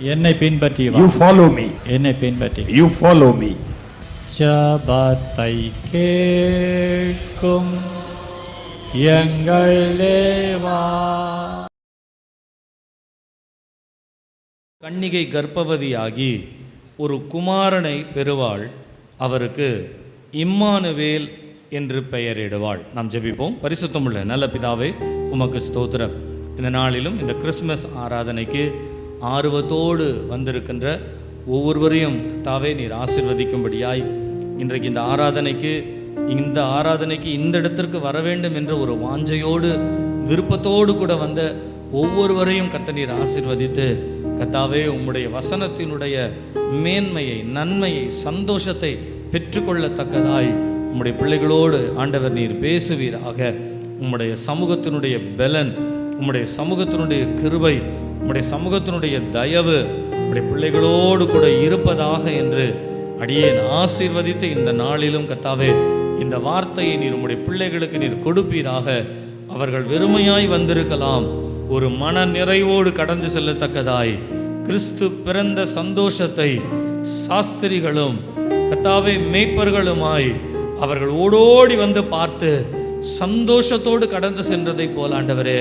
என்னை பின்பற்றி வா. You follow me. என்னை பின்பற்றி. You follow me. ஜபத்தை கேட்கும் எங்கள் தேவா. கன்னிகை கர்ப்பவதியாகி ஒரு குமாரனை பெறுவாள். அவருக்கு இம்மானுவேல் என்று பெயரிடுவாள். நாம் ஜெபிப்போம். பரிசுத்தமுள்ள நல்ல பிதாவே, உமக்கு ஸ்தோத்திரம். இந்த நாளிலும் இந்த கிறிஸ்மஸ் ஆராதனைக்கு ஆர்வத்தோடு வந்திருக்கின்ற ஒவ்வொருவரையும் கர்த்தாவே நீர் ஆசீர்வதிக்கும்படியாய், இன்றைக்கு இந்த ஆராதனைக்கு இந்த இடத்திற்கு வர வேண்டும் என்ற ஒரு வாஞ்சையோடு விருப்பத்தோடு கூட வந்த ஒவ்வொருவரையும் கர்த்தர் நீர் ஆசீர்வதித்து, கர்த்தாவே உம்முடைய வசனத்தினுடைய மேன்மையை, நன்மையை, சந்தோஷத்தை பெற்றுக்கொள்ளத்தக்கதாய் உம்முடைய பிள்ளைகளோடு ஆண்டவர் நீர் பேசுவீராக. உம்முடைய சமூகத்தினுடைய பலன், உம்முடைய சமூகத்தினுடைய கிருபை, உம்முடைய சமூகத்தினுடைய தயவு உம்முடைய பிள்ளைகளோடு கூட இருப்பதாக என்று அடியேன் ஆசீர்வதித்து, இந்த நாளிலும் கர்த்தாவே இந்த வார்த்தையை நீர் உம்முடைய பிள்ளைகளுக்கு நீர் கொடுப்பீராக. அவர்கள் வெறுமையாய் வந்திருக்கலாம், ஒரு மன நிறைவோடு கடந்து செல்லத்தக்கதாய் கிறிஸ்து பிறந்த சந்தோஷத்தை சாஸ்திரிகளும் கர்த்தாவே மேய்ப்பர்களுமாய் அவர்கள் ஓடோடி வந்து பார்த்து சந்தோஷத்தோடு கடந்து சென்றதை போல ஆண்டவரே,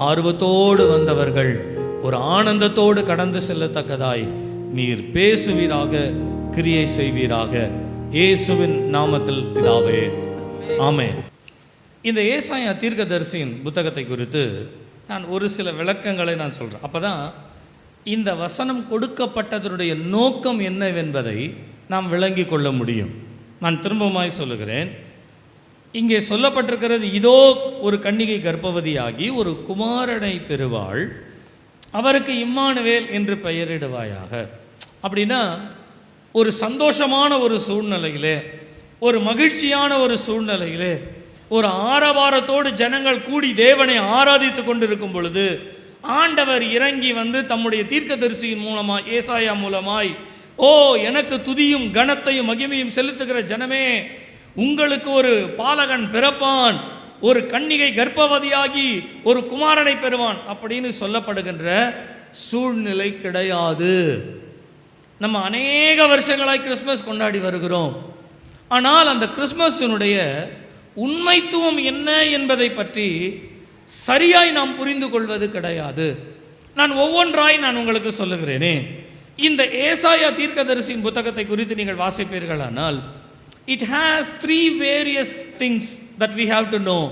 ஆர்வத்தோடு வந்தவர்கள் ஒரு ஆனந்தத்தோடு கடந்து செல்லத்தக்கதாய் நீர் பேசுவீராக, கிரியை செய்வீராக. இயேசுவின் நாமத்தில் பிதாவே, ஆமென். இந்த ஏசாயா தீர்க்கதரிசியின் புத்தகத்தை குறித்து நான் ஒரு சில விளக்கங்களை நான் சொல்கிறேன். அப்போ தான் இந்த வசனம் கொடுக்கப்பட்டதனுடைய நோக்கம் என்னவென்பதை நாம் விளங்கி கொள்ள முடியும். நான் திரும்பமாய் சொல்லுகிறேன். இங்கே சொல்லப்பட்டிருக்கிறது, இதோ ஒரு கன்னிகை கர்ப்பவதியாகி ஒரு குமாரனை பெறுவாள், அவருக்கு இம்மானுவேல் என்று பெயரிடுவாயாக. அப்படின்னா ஒரு சந்தோஷமான ஒரு சூழ்நிலையிலே, ஒரு மகிழ்ச்சியான ஒரு சூழ்நிலையிலே, ஒரு ஆரவாரத்தோடு ஜனங்கள் கூடி தேவனை ஆராதித்து கொண்டிருக்கும் பொழுது ஆண்டவர் இறங்கி வந்து தம்முடைய தீர்க்கதரிசியின் மூலமாய், ஏசாயா மூலமாய், ஓ எனக்கு துதியும் கனத்தையும் மகிமையும் செலுத்துகிற ஜனமே, உங்களுக்கு ஒரு பாலகன் பிறப்பான், ஒரு கன்னிகை கர்ப்பவதியாகி ஒரு குமாரனை பெறுவான் அப்படின்னு சொல்லப்படுகின்ற சூழ்நிலை கிடையாது. நம்ம அநேக வருஷங்களாய் கிறிஸ்மஸ் கொண்டாடி வருகிறோம். ஆனால் அந்த கிறிஸ்மஸினுடைய உண்மைத்துவம் என்ன என்பதை பற்றி சரியாய் நாம் புரிந்து கொள்வது கிடையாது. நான் ஒவ்வொன்றாய் நான் உங்களுக்கு சொல்லுகிறேனே. இந்த ஏசாயா தீர்க்கதரிசியின் புத்தகத்தை குறித்து நீங்கள் வாசிப்பீர்களானால், it has three various things that we have to know.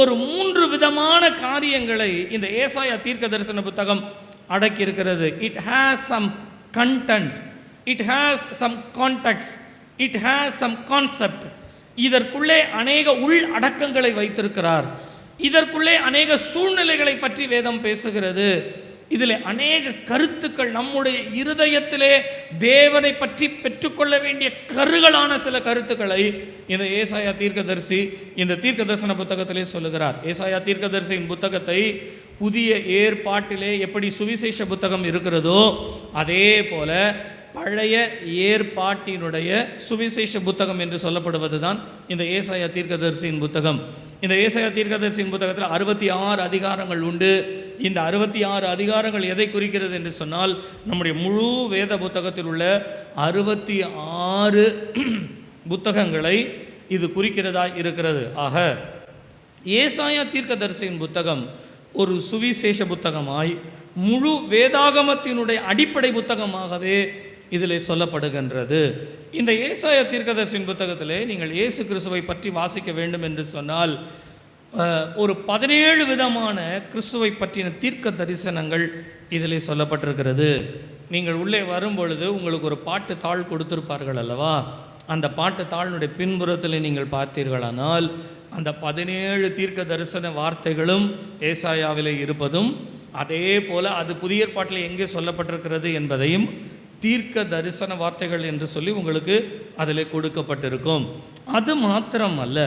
ஒரு 3 விதமான காரியங்களை இந்த ஏசாயா தீர்க்கதரிசன புத்தகம் அடக்கி இருக்கிறது. It has some content, it has some context, it has some concept. இதற்குள்ளே அநேக உள் அடக்கங்களை வைத்திருக்கிறார். இதற்குள்ளே அநேக சூழ்நிலைகளை பற்றி வேதம் பேசுகிறது. இதில் அநேக கருத்துக்கள், நம்முடைய இருதயத்திலே தேவனை பற்றி பெற்றுக்கொள்ள வேண்டிய கருகளான சில கருத்துக்களை இந்த ஏசாயா தீர்க்கதரிசி இந்த தீர்க்கதரிசன புத்தகத்திலே சொல்லுகிறார். ஏசாயா தீர்க்கதரிசியின் புத்தகத்தை புதிய ஏற்பாட்டிலே எப்படி சுவிசேஷ புத்தகம் இருக்கிறதோ அதே போல பழைய ஏற்பாட்டினுடைய சுவிசேஷ புத்தகம் என்று சொல்லப்படுவது தான் இந்த ஏசாயா தீர்க்கதரிசியின் புத்தகம். இந்த ஏசாயா தீர்க்கதரிசியின் புத்தகத்தில் 66 அதிகாரங்கள் உண்டு. இந்த 66 அதிகாரங்கள் எதை குறிக்கிறது என்று சொன்னால், நம்முடைய முழு வேத புத்தகத்தில் உள்ள 66 புத்தகங்களை இது குறிக்கிறதா இருக்கிறது. ஆக ஏசாயா தீர்க்கதரிசியின் புத்தகம் ஒரு சுவிசேஷ புத்தகமாய் முழு வேதாகமத்தினுடைய அடிப்படை புத்தகமாகவே இதில் சொல்லப்படுகின்றது. இந்த ஏசாயா தீர்க்கதரிசியின் புத்தகத்திலே நீங்கள் இயேசு கிறிஸ்துவை பற்றி வாசிக்க வேண்டும் என்று சொன்னால், ஒரு 17 விதமான கிறிஸ்துவை பற்றின தீர்க்க தரிசனங்கள் இதில் சொல்லப்பட்டிருக்கிறது. நீங்கள் உள்ளே வரும்பொழுது உங்களுக்கு ஒரு பாட்டு தாள் கொடுத்திருப்பார்கள் அல்லவா? அந்த பாட்டு தாளினுடைய பின்புறத்தில் நீங்கள் பார்த்தீர்களானால் அந்த 17 தீர்க்க தரிசன வார்த்தைகளும் ஏசாயாவிலே இருப்பதும், அதே போல அது புதிய ஏற்பாட்டில் எங்கே சொல்லப்பட்டிருக்கிறது என்பதையும் தீர்க்க தரிசன வார்த்தைகள் என்று சொல்லி உங்களுக்கு அதில் கொடுக்கப்பட்டிருக்கும். அது மாத்திரமல்ல,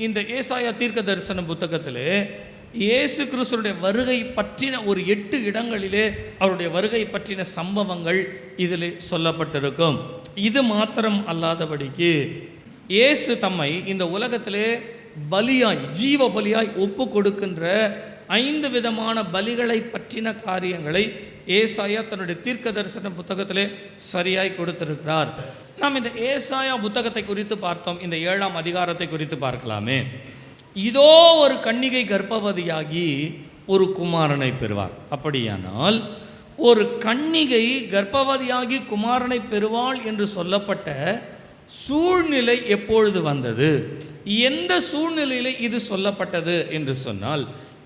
இந்த ஏசாயா தீர்க்க தரிசன புத்தகத்திலே இயேசு கிறிஸ்துடைய வருகை பற்றின ஒரு 8 இடங்களிலே அவருடைய வருகை பற்றின சம்பவங்கள் இதில் சொல்லப்பட்டிருக்கும். இது மாத்திரம் அல்லாதபடிக்கு இயேசு தம்மை இந்த உலகத்திலே பலியாய், ஜீவ பலியாய் ஒப்பு கொடுக்கின்ற 5 விதமான பலிகளை பற்றின காரியங்களை ஏசாயா தன்னுடைய தீர்க்க தரிசன புத்தகத்திலே சரியாய் கொடுத்திருக்கிறார். நாம் இந்த ஏசாயா புத்தகத்தை குறித்து பார்த்தோம். இந்த 7ஆம் அதிகாரத்தை குறித்து பார்க்கலாமே. இதோ ஒரு கன்னிகை கர்ப்பவதியாகி ஒரு குமாரனை பெறுவார். அப்படியானால் ஒரு கன்னிகை கர்ப்பவதியாகி குமாரனை பெறுவாள் என்று சொல்லப்பட்ட சூழ்நிலை எப்பொழுது வந்தது, எந்த சூழ்நிலையில் இது சொல்லப்பட்டது என்று சொன்னால்,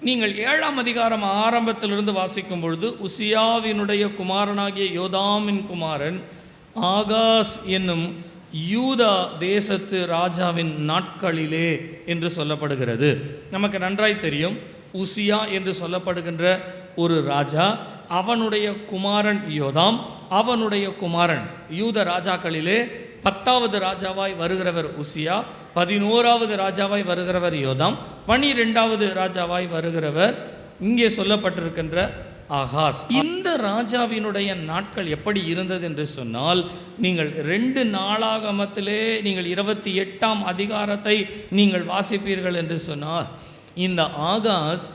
நீங்கள் 7ஆம் அதிகாரம் ஆரம்பத்திலிருந்து வாசிக்கும் பொழுது உசியாவினுடைய குமாரனாகிய யோதாமின் குமாரன் ஆகாஸ் என்னும் யூதா தேசத்து ராஜாவின் நாட்களிலே என்று சொல்லப்படுகிறது. நமக்கு நன்றாய் தெரியும், உசியா என்று சொல்லப்படுகின்ற ஒரு ராஜா, அவனுடைய குமாரன் யோதாம், அவனுடைய குமாரன் யூத ராஜாக்களிலே 10வது ராஜாவாய் வருகிறவர் உசியா, 11வது ராஜாவாய் வருகிறவர் யோதாம், 12வது ராஜாவாய் வருகிறவர் இங்கே சொல்லப்பட்டிருக்கின்ற ஆகாஸ். இந்த ராஜாவினுடைய நாட்கள் எப்படி இருந்தது என்று சொன்னால், நீங்கள் 2 நாளாகமத்திலே நீங்கள் 28ஆம் அதிகாரத்தை நீங்கள் வாசிப்பீர்கள் என்று சொன்னால், இந்த ஆகாஸ்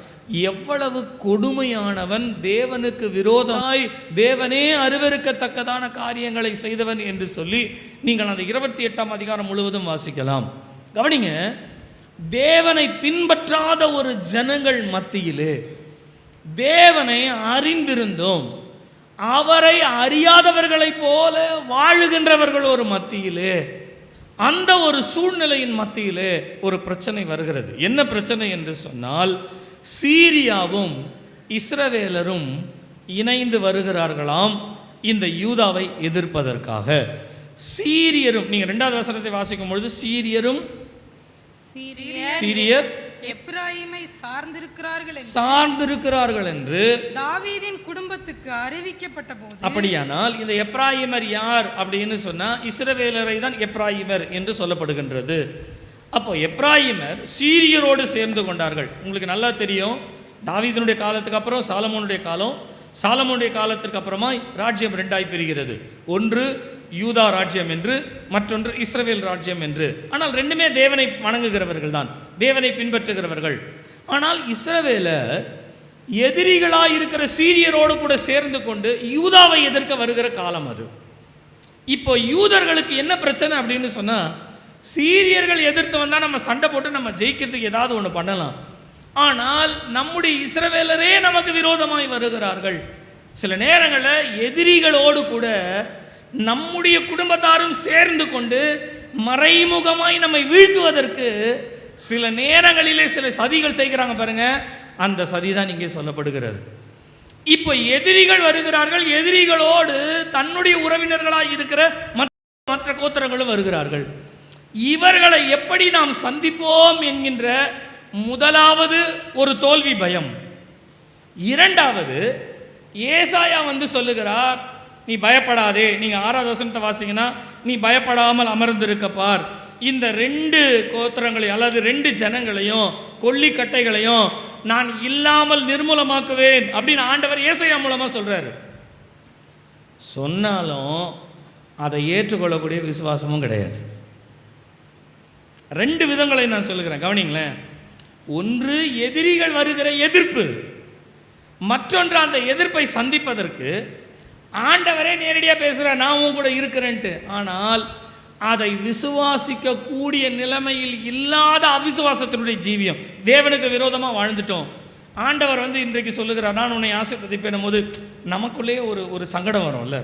எவ்வளவு கொடுமையானவன், தேவனுக்கு விரோதமாய் தேவனே அருவருக்கத்தக்கதான காரியங்களை செய்தவன் என்று சொல்லி நீங்கள் அந்த 28ஆம் அதிகாரம் முழுவதும் வாசிக்கலாம். கவனிங்க, தேவனை பின்பற்றாத ஒரு ஜனங்கள் மத்தியிலே தேவனை அறிந்திருந்தோம், அவரை அறியாதவர்களைப் போல வாழுகின்றவர்கள் ஒரு மத்தியிலே, அந்த ஒரு சூழ்நிலையின் மத்தியிலே ஒரு பிரச்சனை வருகிறது. என்ன பிரச்சனை என்று சொன்னால், சீரியாவும் இஸ்ரவேலரும் இணைந்து வருகிறார்களாம் இந்த யூதாவை எதிர்ப்பதற்காக. சீரியரும், நீங்க 2வது வசனத்தை வாசிக்கும் பொழுது சீரியர் எப்பிராயீமை சார்ந்திருக்கிறார்கள் என்று தாவீதின் குடும்பத்துக்கு அறிவிக்கப்பட்ட போது, அப்படியானால் இந்த எப்பிராயீமர் யார் அப்படின்னு சொன்னா இஸ்ரவேலரை தான் எப்பிராயீமர் என்று சொல்லப்படுகின்றது. அப்போ எப்பிராயீமர் சீரியரோடு சேர்ந்து கொண்டார்கள். உங்களுக்கு நல்லா தெரியும், தாவீதினுடைய காலத்துக்கு அப்புறம் சாலமோனுடைய காலம், சாலமோனுடைய காலத்திற்கு அப்புறமா ராஜ்யம் 2ஆய் பிரிகிறது. ஒன்று யூதா ராஜ்யம் என்று, மற்றொன்று இஸ்ரவேல் ராஜ்யம் என்று. ஆனால் 2மே தேவனை வணங்குகிறவர்கள் தான், தேவனை பின்பற்றுகிறவர்கள். ஆனால் இஸ்ரவேலர் எதிரிகளாய் இருக்கிற சீரியரோடு கூட சேர்ந்து கொண்டு யூதாவை எதிர்க்க வருகிற காலம் அது. இப்போ யூதர்களுக்கு என்ன பிரச்சனை அப்படின்னு சொன்னா, சீரியர்கள் எதிர்த்து வந்தால் நம்ம சண்டை போட்டு நம்ம ஜெயிக்கிறதுக்கு ஏதாவது ஒன்று பண்ணலாம். ஆனால் நம்முடைய இஸ்ரவேலரே நமக்கு விரோதமாய் வருகிறார்கள். சில நேரங்களில் எதிரிகளோடு கூட நம்முடைய குடும்பத்தாரும் சேர்ந்து கொண்டு மறைமுகமாய் நம்மை வீழ்த்துவதற்கு சில நேரங்களிலே சில சதிகள் செய்கிறாங்க பாருங்க. அந்த சதி தான் இங்கே சொல்லப்படுகிறது. இப்போ எதிரிகள் வருகிறார்கள், எதிரிகளோடு தன்னுடைய உறவினர்களாக இருக்கிற மற்ற கோத்திரங்களும் வருகிறார்கள். இவர்களை எப்படி நாம் சந்திப்போம் என்கின்ற முதலாவது ஒரு தோல்வி பயம். 2வது, ஏசாயா சொல்லுகிறார், நீ பயப்படாதே. நீங்க 6வது வசனத்தை வாசிங்கன்னா, நீ பயப்படாமல் அமர்ந்திருக்க பார், இந்த 2 கோத்திரங்களையும் அல்லது 2 ஜனங்களையும் கொல்லிக்கட்டைகளையும் நான் இல்லாமல் நிர்மூலமாக்குவேன் அப்படின்னு ஆண்டவர் ஏசாயா மூலமா சொல்றாரு. சொன்னாலும் அதை ஏற்றுக்கொள்ளக்கூடிய விசுவாசமும் கிடையாது. 2 விதங்களை நான் சொல்லுகிறேன், கவனிங்களேன். ஒன்று எதிரிகள் வருகிற எதிர்ப்பு, மற்றொன்று அந்த எதிர்ப்பை சந்திப்பதற்கு ஆண்டவரே நேரடியாக பேசுகிறார், நான் உன் கூட இருக்கிறேன்ட்டு. ஆனால் அதை விசுவாசிக்க கூடிய நிலைமையில் இல்லாத அவிசுவாசத்தினுடைய ஜீவியம், தேவனுக்கு விரோதமாக வாழ்ந்துட்டோம். ஆண்டவர் இன்றைக்கு சொல்லுகிறார், நான் உன்னை ஆசீர்வதிப்பேன் போது நமக்குள்ளே ஒரு சங்கடம் வரும்ல.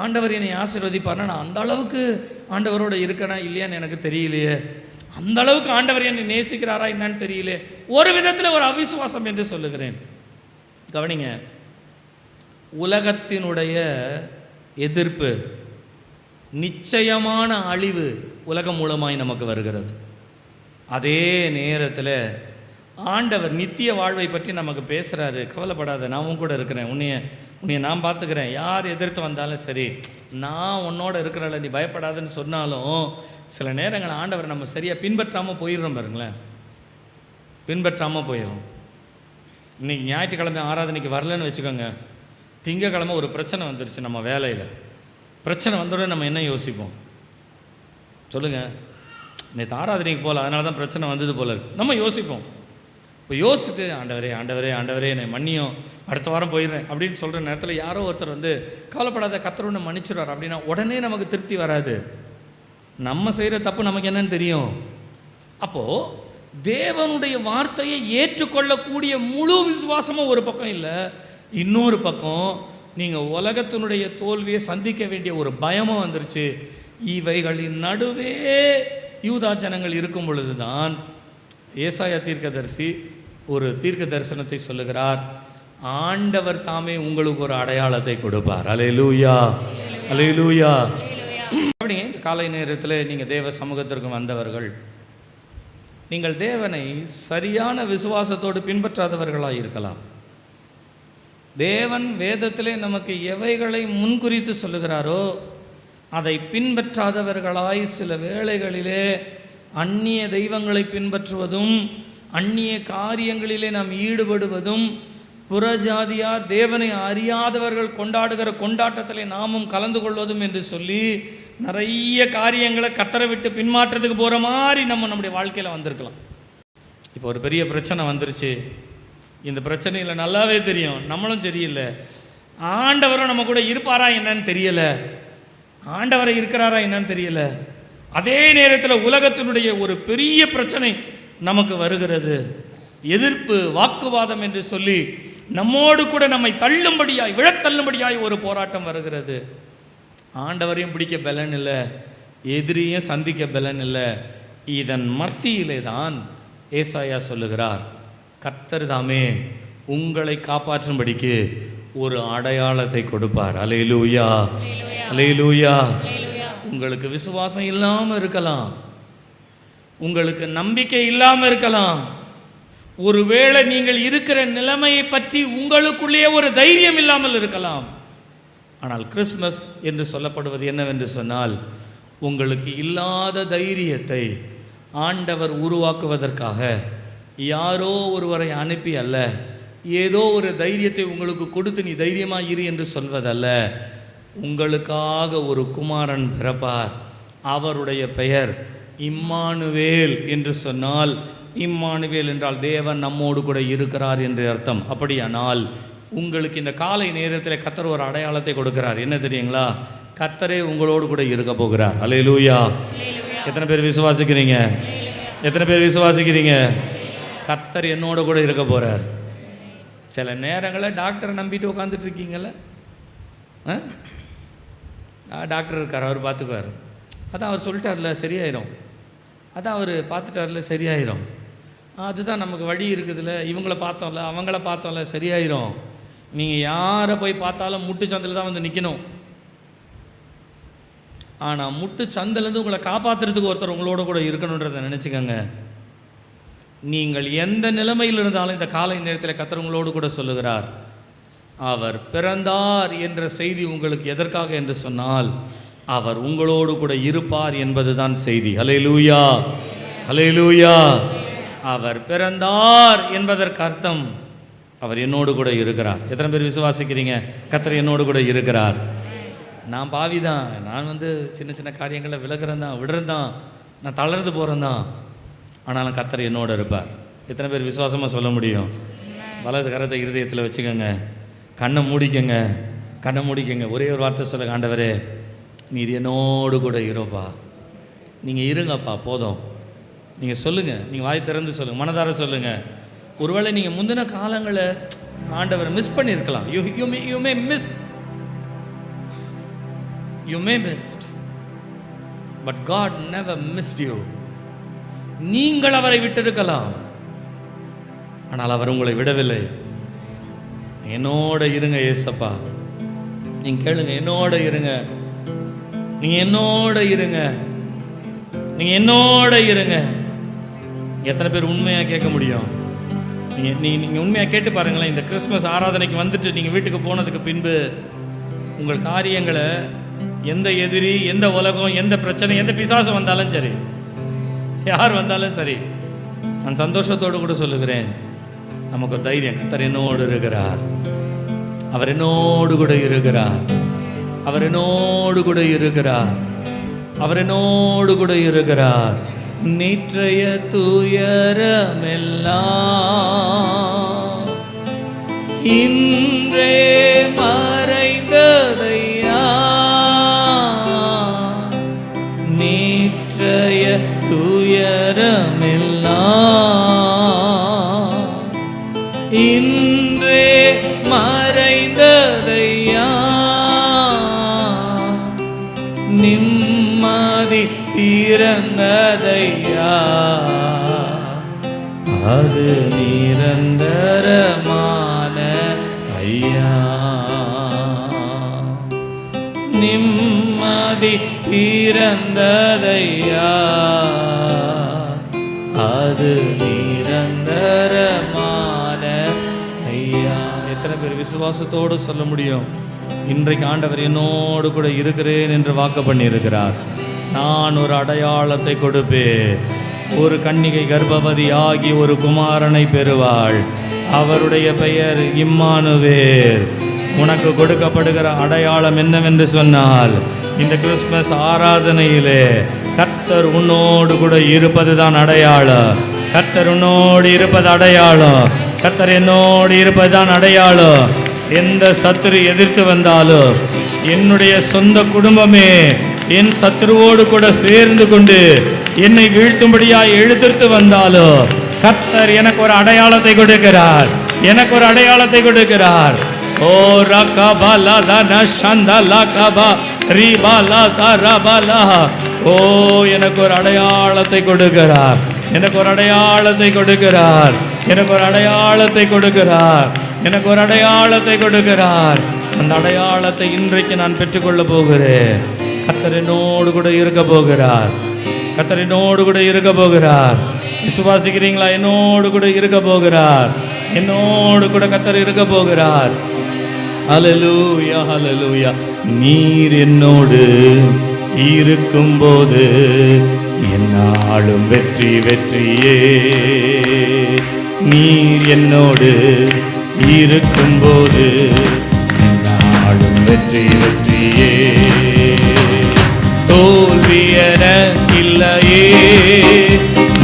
ஆண்டவர் என்னை ஆசீர்வதிப்பார்னா நான் அந்த அளவுக்கு ஆண்டவரோட இருக்கனா இல்லையான்னு எனக்கு தெரியலையே, அந்த அளவுக்கு ஆண்டவர் என்னை நேசிக்கிறாரா என்னன்னு தெரியல, ஒரு விதத்தில் ஒரு அவிசுவாசம் என்று சொல்லுகிறேன். கவனிங்க, உலகத்தினுடைய எதிர்ப்பு, நிச்சயமான அழிவு உலகம் மூலமாய் நமக்கு வருகிறது. அதே நேரத்தில் ஆண்டவர் நித்திய வாழ்வை பற்றி நமக்கு பேசுகிறாரு. கவலைப்படாத, நான் உன் கூட இருக்கிறேன், உன்னைய நான் பார்த்துக்கிறேன், யார் எதிர்த்து வந்தாலும் சரி, நான் உன்னோட இருக்கிறல, நீ பயப்படாதுன்னு சொன்னாலும் சில நேரங்கள் ஆண்டவர் நம்ம சரியாக பின்பற்றாமல் போயிடுறோம் பாருங்களேன். பின்பற்றாமல் போயிடும். இன்றைக்கி ஞாயிற்றுக்கிழமை ஆராதனைக்கு வரலன்னு வச்சுக்கோங்க, திங்கக்கிழமை ஒரு பிரச்சனை வந்துருச்சு நம்ம வேலையில். பிரச்சனை வந்தோடனே நம்ம என்ன யோசிப்போம் சொல்லுங்கள்? நேற்று ஆராதனைக்கு போகல, அதனால தான் பிரச்சனை வந்தது போல இருக்கு நம்ம யோசிப்போம். இப்போ யோசிச்சுட்டு ஆண்டவரே ஆண்டவரே ஆண்டவரே என்னை மன்னியும், அடுத்த வாரம் போயிடுறேன் அப்படின்னு சொல்கிற நேரத்தில் யாரோ ஒருத்தர் வந்து கவலைப்படாத கர்த்தர் ஒன்று மன்னிச்சிடுவார் அப்படின்னா உடனே நமக்கு திருப்தி வராது. நம்ம செய்கிற தப்பு நமக்கு என்னன்னு தெரியும். அப்போது தேவனுடைய வார்த்தையை ஏற்றுக்கொள்ளக்கூடிய முழு விசுவாசமும் ஒரு பக்கம் இல்லை, இன்னொரு பக்கம் நீங்கள் உலகத்தினுடைய தோல்வியை சந்திக்க வேண்டிய ஒரு பயமும் வந்துருச்சு. இவைகளின் நடுவே யூதா ஜனங்கள் இருக்கும் பொழுது தான் ஏசாயா தீர்க்கதரிசி ஒரு தீர்க்க தரிசனத்தை சொல்லுகிறார். ஆண்டவர் தாமே உங்களுக்கு ஒரு அடையாளத்தை கொடுப்பார். அல்லேலூயா, அல்லேலூயா. அப்படி இந்த காலை நேரத்தில் நீங்கள் தேவ சமூகத்திற்கு வந்தவர்கள், நீங்கள் தேவனை சரியான விசுவாசத்தோடு பின்பற்றாதவர்களாக இருக்கலாம். தேவன் வேதத்திலே நமக்கு எவைகளை முன்குறித்து சொல்லுகிறாரோ அதை பின்பற்றாதவர்களாய் சில வேளைகளிலே அந்நிய தெய்வங்களை பின்பற்றுவதும் அந்நிய காரியங்களிலே நாம் ஈடுபடுவதும் புறஜாதியார் தேவனை அறியாதவர்கள் கொண்டாடுகிற கொண்டாட்டத்திலே நாமும் கலந்து கொள்வதும் என்று சொல்லி நிறைய காரியங்களை கத்தரை விட்டு பின்மாற்றத்துக்கு போகிற மாதிரி நம்முடைய வாழ்க்கையில் வந்திருக்கலாம். இப்போ ஒரு பெரிய பிரச்சனை வந்துருச்சு. இந்த பிரச்சனையில் நல்லாவே தெரியும் நம்மளும் சரியில்லை, ஆண்டவரும் நம்ம கூட இருப்பாரா என்னன்னு தெரியலை, ஆண்டவரை இருக்கிறாரா என்னன்னு தெரியல. அதே நேரத்தில் உலகத்தினுடைய ஒரு பெரிய பிரச்சனை நமக்கு வருகிறது. எதிர்ப்பு, வாக்குவாதம் என்று சொல்லி நம்மோடு கூட நம்மை தள்ளும்படியாய் விழத்தள்ளும்படியாய் ஒரு போராட்டம் வருகிறது. ஆண்டவரையும் பிடிக்க பலன் இல்லை, எதிரியும் சந்திக்க பலன் இல்லை. இதன் மத்தியிலே தான் ஏசாயா சொல்லுகிறார், கர்த்தர் தாமே உங்களை காப்பாற்றும்படிக்கு ஒரு அடையாளத்தை கொடுப்பார். அல்லேலூயா, அல்லேலூயா. உங்களுக்கு விசுவாசம் இல்லாமல் இருக்கலாம், உங்களுக்கு நம்பிக்கை இல்லாமல் இருக்கலாம், ஒருவேளை நீங்கள் இருக்கிற நிலைமையை பற்றி உங்களுக்குள்ளேயே ஒரு தைரியம் இல்லாமல் இருக்கலாம். ஆனால் கிறிஸ்மஸ் என்று சொல்லப்படுவது என்னவென்று சொன்னால், உங்களுக்கு இல்லாத தைரியத்தை ஆண்டவர் உருவாக்குவதற்காக யாரோ ஒருவரை அனுப்பி அல்ல, ஏதோ ஒரு தைரியத்தை உங்களுக்கு கொடுத்து நீ தைரியமாக இரு என்று சொல்வதல்ல. உங்களுக்காக ஒரு குமாரன் பிறப்பார், அவருடைய பெயர் இம்மானுவேல் என்று சொன்னால், இம்மானுவேல் என்றால் தேவன் நம்மோடு கூட இருக்கிறார் என்று அர்த்தம். அப்படியானால் உங்களுக்கு இந்த காலை நேரத்தில் கர்த்தர் ஒரு அடையாளத்தை கொடுக்கிறார். என்ன தெரியுங்களா? கர்த்தரே உங்களோடு கூட இருக்க போகிறார். அல்லேலூயா. எத்தனை பேர் விசுவாசிக்கிறீங்க? எத்தனை பேர் விசுவாசிக்கிறீங்க? கர்த்தர் என்னோட கூட இருக்க போகிறார். சில நேரங்களில் டாக்டரை நம்பிட்டு உட்காந்துட்டு இருக்கீங்கள, டாக்டர் இருக்கார், அவர் பார்த்துக்குவார், அதான் அவர் சொல்லிட்டார்ல சரியாயிரும், அதான் அவர் பார்த்துட்டார்ல சரியாயிரும், அதுதான் நமக்கு வழி இருக்குதுல்ல, இவங்கள பார்த்தோம்ல அவங்கள பார்த்தோம்ல சரியாயிரும். நீங்கள் யாரை போய் பார்த்தாலும் முட்டு சந்தில் தான் வந்து நிற்கணும். ஆனால் முட்டு சந்திலேருந்து உங்களை காப்பாற்றுறதுக்கு ஒருத்தர் உங்களோட கூட இருக்கணுன்றதை நினச்சிக்கோங்க. நீங்கள் எந்த நிலைமையில் இருந்தாலும் இந்த காலை நேரத்தில் கர்த்தர் உங்களோடு கூட சொல்லுகிறார். அவர் பிறந்தார் என்ற செய்தி உங்களுக்கு எதற்காக என்று சொன்னால், அவர் உங்களோடு கூட இருப்பார் என்பதுதான் செய்தி. அல்லேலூயா, அல்லேலூயா. அவர் பிறந்தார் என்பதற்கு அர்த்தம் அவர் என்னோடு கூட இருக்கிறார். எத்தனை பேர் விசுவாசிக்கிறீங்க? கர்த்தர் என்னோடு கூட இருக்கிறார். நான் பாவிதான், நான் சின்ன சின்ன காரியங்களை விலகிறேன் தான், விடுறேன் தான், நான் தளர்ந்து போகிறேன் தான், ஆனாலும் கர்த்தர் என்னோடு இருப்பார். எத்தனை பேர் விசுவாசமாக சொல்ல முடியும்? வலது கரத்தை இருதயத்தில் வச்சுக்கோங்க, கண்ணை மூடிக்கங்க, கண்ணை மூடிக்கங்க. ஒரே ஒரு வார்த்தை சொல்லுங்க, ஆண்டவரே நீர் என்னோடு கூட இருப்பா, நீங்கள் இருங்கப்பா போதும். நீங்கள் சொல்லுங்கள், நீங்கள் வாய் திறந்து சொல்லுங்கள், மனதார சொல்லுங்கள். ஒருவேளை நீங்கள் முந்தின காலங்களை ஆண்டவர் மிஸ் பண்ணியிருக்கலாம். You may missed, but God never missed you. நீங்கள் அவரை விட்டிருக்கலாம், ஆனால் அவர் உங்களை விடவில்லை. என்னோட இருங்க ஏசப்பா, நீங்கள் கேளுங்க, என்னோட இருங்க, நீங்கள் என்னோட இருங்க, நீங்கள் என்னோட இருங்க. எத்தனை பேர் உண்மையாக கேட்க முடியும்? நீங்கள் உண்மையாக கேட்டு பாருங்களேன். இந்த கிறிஸ்மஸ் ஆராதனைக்கு வந்துட்டு நீங்கள் வீட்டுக்கு போனதுக்கு பின்பு உங்கள் காரியங்களை எந்த எதிரி, எந்த உலகம், எந்த பிரச்சனை, எந்த பிசாசு வந்தாலும் சரி, யார் வந்தாலும் சரி, நான் சந்தோஷத்தோடு கூட சொல்லுகிறேன், நமக்கு ஒரு தைரியம். கர்த்தர் என்னோடு இருக்கிறார், அவர் என்னோடு கூட இருக்கிறார், அவர் என்னோடு கூட இருக்கிறார், அவர் என்னோடு கூட இருக்கிறார். நேற்றைய துயரமெல்லாம் இன்றே மறைந்ததையா, நேற்றைய துயரமெல்லாம் இன்றே மறைந்ததையா, நிம்மதி பிறந்ததையா, அது நிரந்தரமான ஐயா, நிம்மதி பிறந்ததையா, அது நிரந்தரமான ஐயா. எத்தனை பேர் விசுவாசத்தோடு சொல்ல முடியும்? இன்றைக்கு ஆண்டவர் என்னோடு கூட இருக்கிறேன் என்று வாக்கு பண்ணியிருக்கிறார். நான் ஒரு அடையாளத்தை கொடுப்பேன். ஒரு கன்னிகை கர்ப்பவதி ஆகி ஒரு குமாரனை பெறுவாள். அவருடைய பெயர் இம்மானுவேல். உனக்கு கொடுக்கப்படுகிற அடையாளம் என்னவென்று சொன்னால், இந்த கிறிஸ்மஸ் ஆராதனையிலே கர்த்தர் உன்னோடு கூட இருப்பது தான் அடையாளம். கர்த்தர் உன்னோடு இருப்பது அடையாளம். கர்த்தர் என்னோடு இருப்பது தான் அடையாளம். எந்த சத்துரு எதிர்த்து வந்தாலும், என்னுடைய சொந்த குடும்பமே என் சத்துருவோடு கூட சேர்ந்து கொண்டு என்னை வீழ்த்தும்படியாய் எதிர்த்து வந்தாலும், கர்த்தர் எனக்கு ஒரு அடையாளத்தை கொடுக்கிறார். எனக்கு ஒரு அடையாளத்தை கொடுக்கிறார். ஓ ரகபலா தன சந்தலா கபா ரிபலா தரபலா. ஓ எனக்கு ஒரு அடையாளத்தை கொடுக்கிறார். எனக்கு ஒரு அடையாளத்தை கொடுக்கிறார். எனக்கு ஒரு அடையாளத்தை கொடுக்கிறார். எனக்கு ஒரு அடையாளத்தை கொடுக்கிறார். அந்த அடையாளத்தை இன்றைக்கு நான் பெற்றுக்கொள்ள போகிறேன். கர்த்தர் என்னோடு கூட இருக்க போகிறார். கர்த்தர் என்னோடு கூட இருக்க போகிறார். விசுவாசிக்கிறீங்களா? என்னோடு கூட இருக்க போகிறார். என்னோடு கூட கர்த்தர் இருக்க போகிறார். ஹல்லேலூயா, ஹல்லேலூயா. நீர் என்னோடு இருக்கும்போது என்னாலும் வெற்றி வெற்றியே. நீர் என்னோடு இருக்கும்போது என்னாலும் வெற்றி வெற்றியே. தோல்வி எனக்கில்லையே,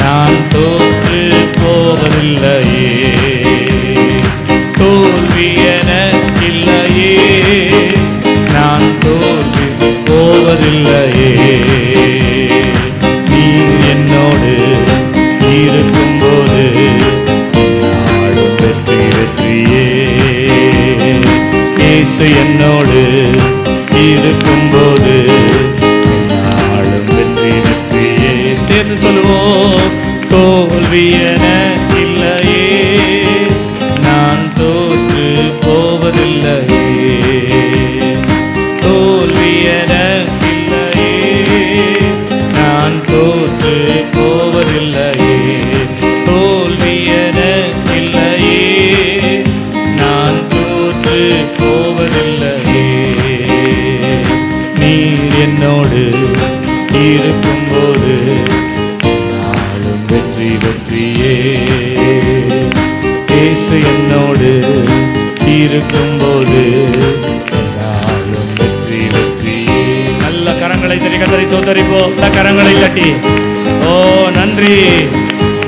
நான் தோற்று போவதில்லையே. தோல்வி எனக்கில்லையே, நான் தோற்று போவதில்லையே. நீ என்னோடு இருக்கும்போது நாளும் வெற்றி வெற்றியே. இயேசு என்னோடு இருக்கும்போது நாளும் வெற்றி வெற்றியே. சேர்ந்து சொல்லுவோம். தோல்வி எனக்கில்லையே, நான் தோற்று போவதில்லையே. தோல்வி எனக்கில்லையே, நான் தோற்று போவதில்லையே. தோல்வி எனக்கில்லையே, நான் தோற்று போவதில்லையே. நீர் என்னோடு இருக்கும்போது நாளும் வெற்றி வெற்றியே. இயேசு என்னோடு இருக்கும்போது நாளும் வெற்றி வெற்றியே. நல்ல கரங்களை தட்டி கர்த்தரை சோதரிப்போம். நல்ல கரங்களை தட்டி ஓ நன்றி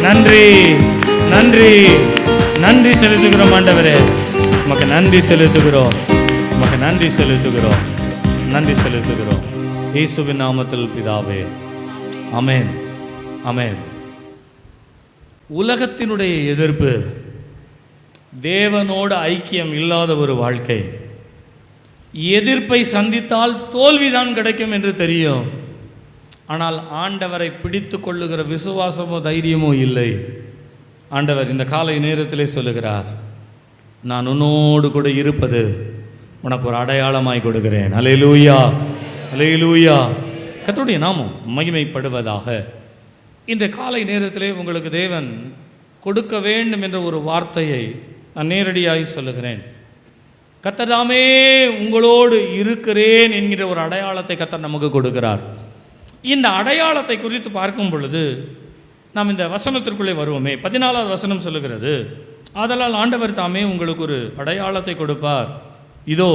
நன்றி நன்றி நன்றி செலுத்துகிறோம் ஆண்டவரே. உமக்கு நன்றி செலுத்துகிறோம். உமக்கு நன்றி செலுத்துகிறோம். நன்றி செலுத்துகிறோம். இயேசுவின் நாமத்தில் பிதாவே, ஆமென், ஆமென். உலகத்தினுடைய எதிர்ப்பு, தேவனோடு ஐக்கியம் இல்லாத ஒரு வாழ்க்கை. எதிர்ப்பை சந்தித்தால் தோல்விதான் கிடைக்கும் என்று தெரியும். ஆனால் ஆண்டவரை பிடித்து கொள்ளுகிற விசுவாசமோ தைரியமோ இல்லை. ஆண்டவர் இந்த காலை நேரத்திலே சொல்லுகிறார், நான் உன்னோடு கூட இருப்பது உனக்கு ஒரு அடையாளமாய் கொடுக்கிறேன். அல்லேலூயா, அல்லேலூயா. கர்த்தருடைய நாமம் மகிமைப்படுவதாக. இந்த காலை நேரத்திலே உங்களுக்கு தேவன் கொடுக்க வேண்டும் என்ற ஒரு வார்த்தையை நான் நேரடியாய் சொல்லுகிறேன். கர்த்தர் தாமே உங்களோடு இருக்கிறேன் என்கிற ஒரு அடையாளத்தை கர்த்தர் நமக்கு கொடுக்கிறார். இந்த அடையாளத்தை குறித்து பார்க்கும் பொழுது நாம் இந்த வசனத்திற்குள்ளே வருவோமே. 14வது வசனம் சொல்லுகிறது, ஆதலால் ஆண்டவர் தாமே உங்களுக்கு ஒரு அடையாளத்தை கொடுப்பார். இதோ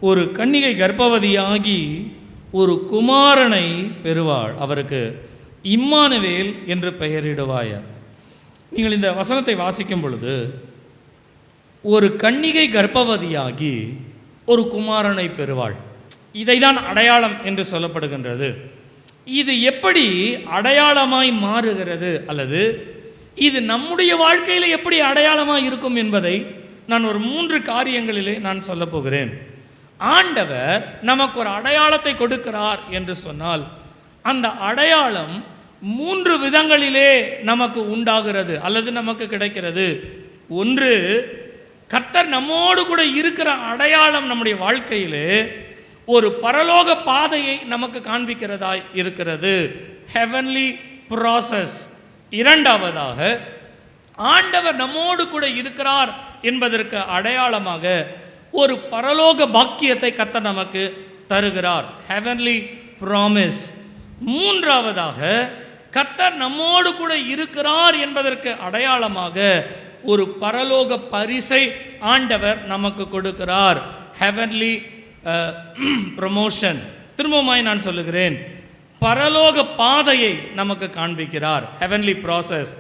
ஒரு கன்னிகை கர்ப்பவதியாகி ஒரு குமாரனை பெறுவாள். அவருக்கு இம்மானுவேல் என்று பெயரிடுவாயாக. நீங்கள் இந்த வசனத்தை வாசிக்கும் பொழுது ஒரு கன்னிகை கர்ப்பவதியாகி ஒரு குமாரனை பெறுவாள். இதைதான் அடையாளம் என்று சொல்லப்படுகின்றது. இது எப்படி அடையாளமாய் மாறுகிறது, அல்லது இது நம்முடைய வாழ்க்கையில் எப்படி அடையாளமாக இருக்கும் என்பதை நான் ஒரு 3 காரியங்களிலே நான் சொல்ல போகிறேன். ஆண்டவர் நமக்கு ஒரு அடையாளத்தை கொடுக்கிறார் என்று சொன்னால் அந்த அடையாளம் 3 விதங்களிலே நமக்கு உண்டாகிறது அல்லது நமக்கு கிடைக்கிறது. ஒன்று, கர்த்தர் நம்மோடு கூட இருக்கிற அடையாளம் நம்முடைய வாழ்க்கையிலே ஒரு பரலோக பாதையை நமக்கு காண்பிக்கிறதாய் இருக்கிறது, ஹெவன்லி ப்ராசஸ். இரண்டாவதாக, ஆண்டவர் நம்மோடு கூட இருக்கிறார் என்பதற்கு அடையாளமாக ஒரு பரலோக பாக்கியத்தை கர்த்தர் நமக்கு தருகிறார், ஹெவன்லி ப்ராமிஸ். மூன்றாவதாக, கர்த்தர் நம்மோடு கூட இருக்கிறார் என்பதற்கு அடையாளமாக ஒரு பரலோக பரிசை ஆண்டவர் நமக்கு கொடுக்கிறார், ஹெவன்லி ப்ரமோஷன். திரும்பவுமாய் நான் சொல்லுகிறேன், பரலோக பாதையை நமக்கு காண்பிக்கிறார், ஹெவன்லி ப்ராசஸ்.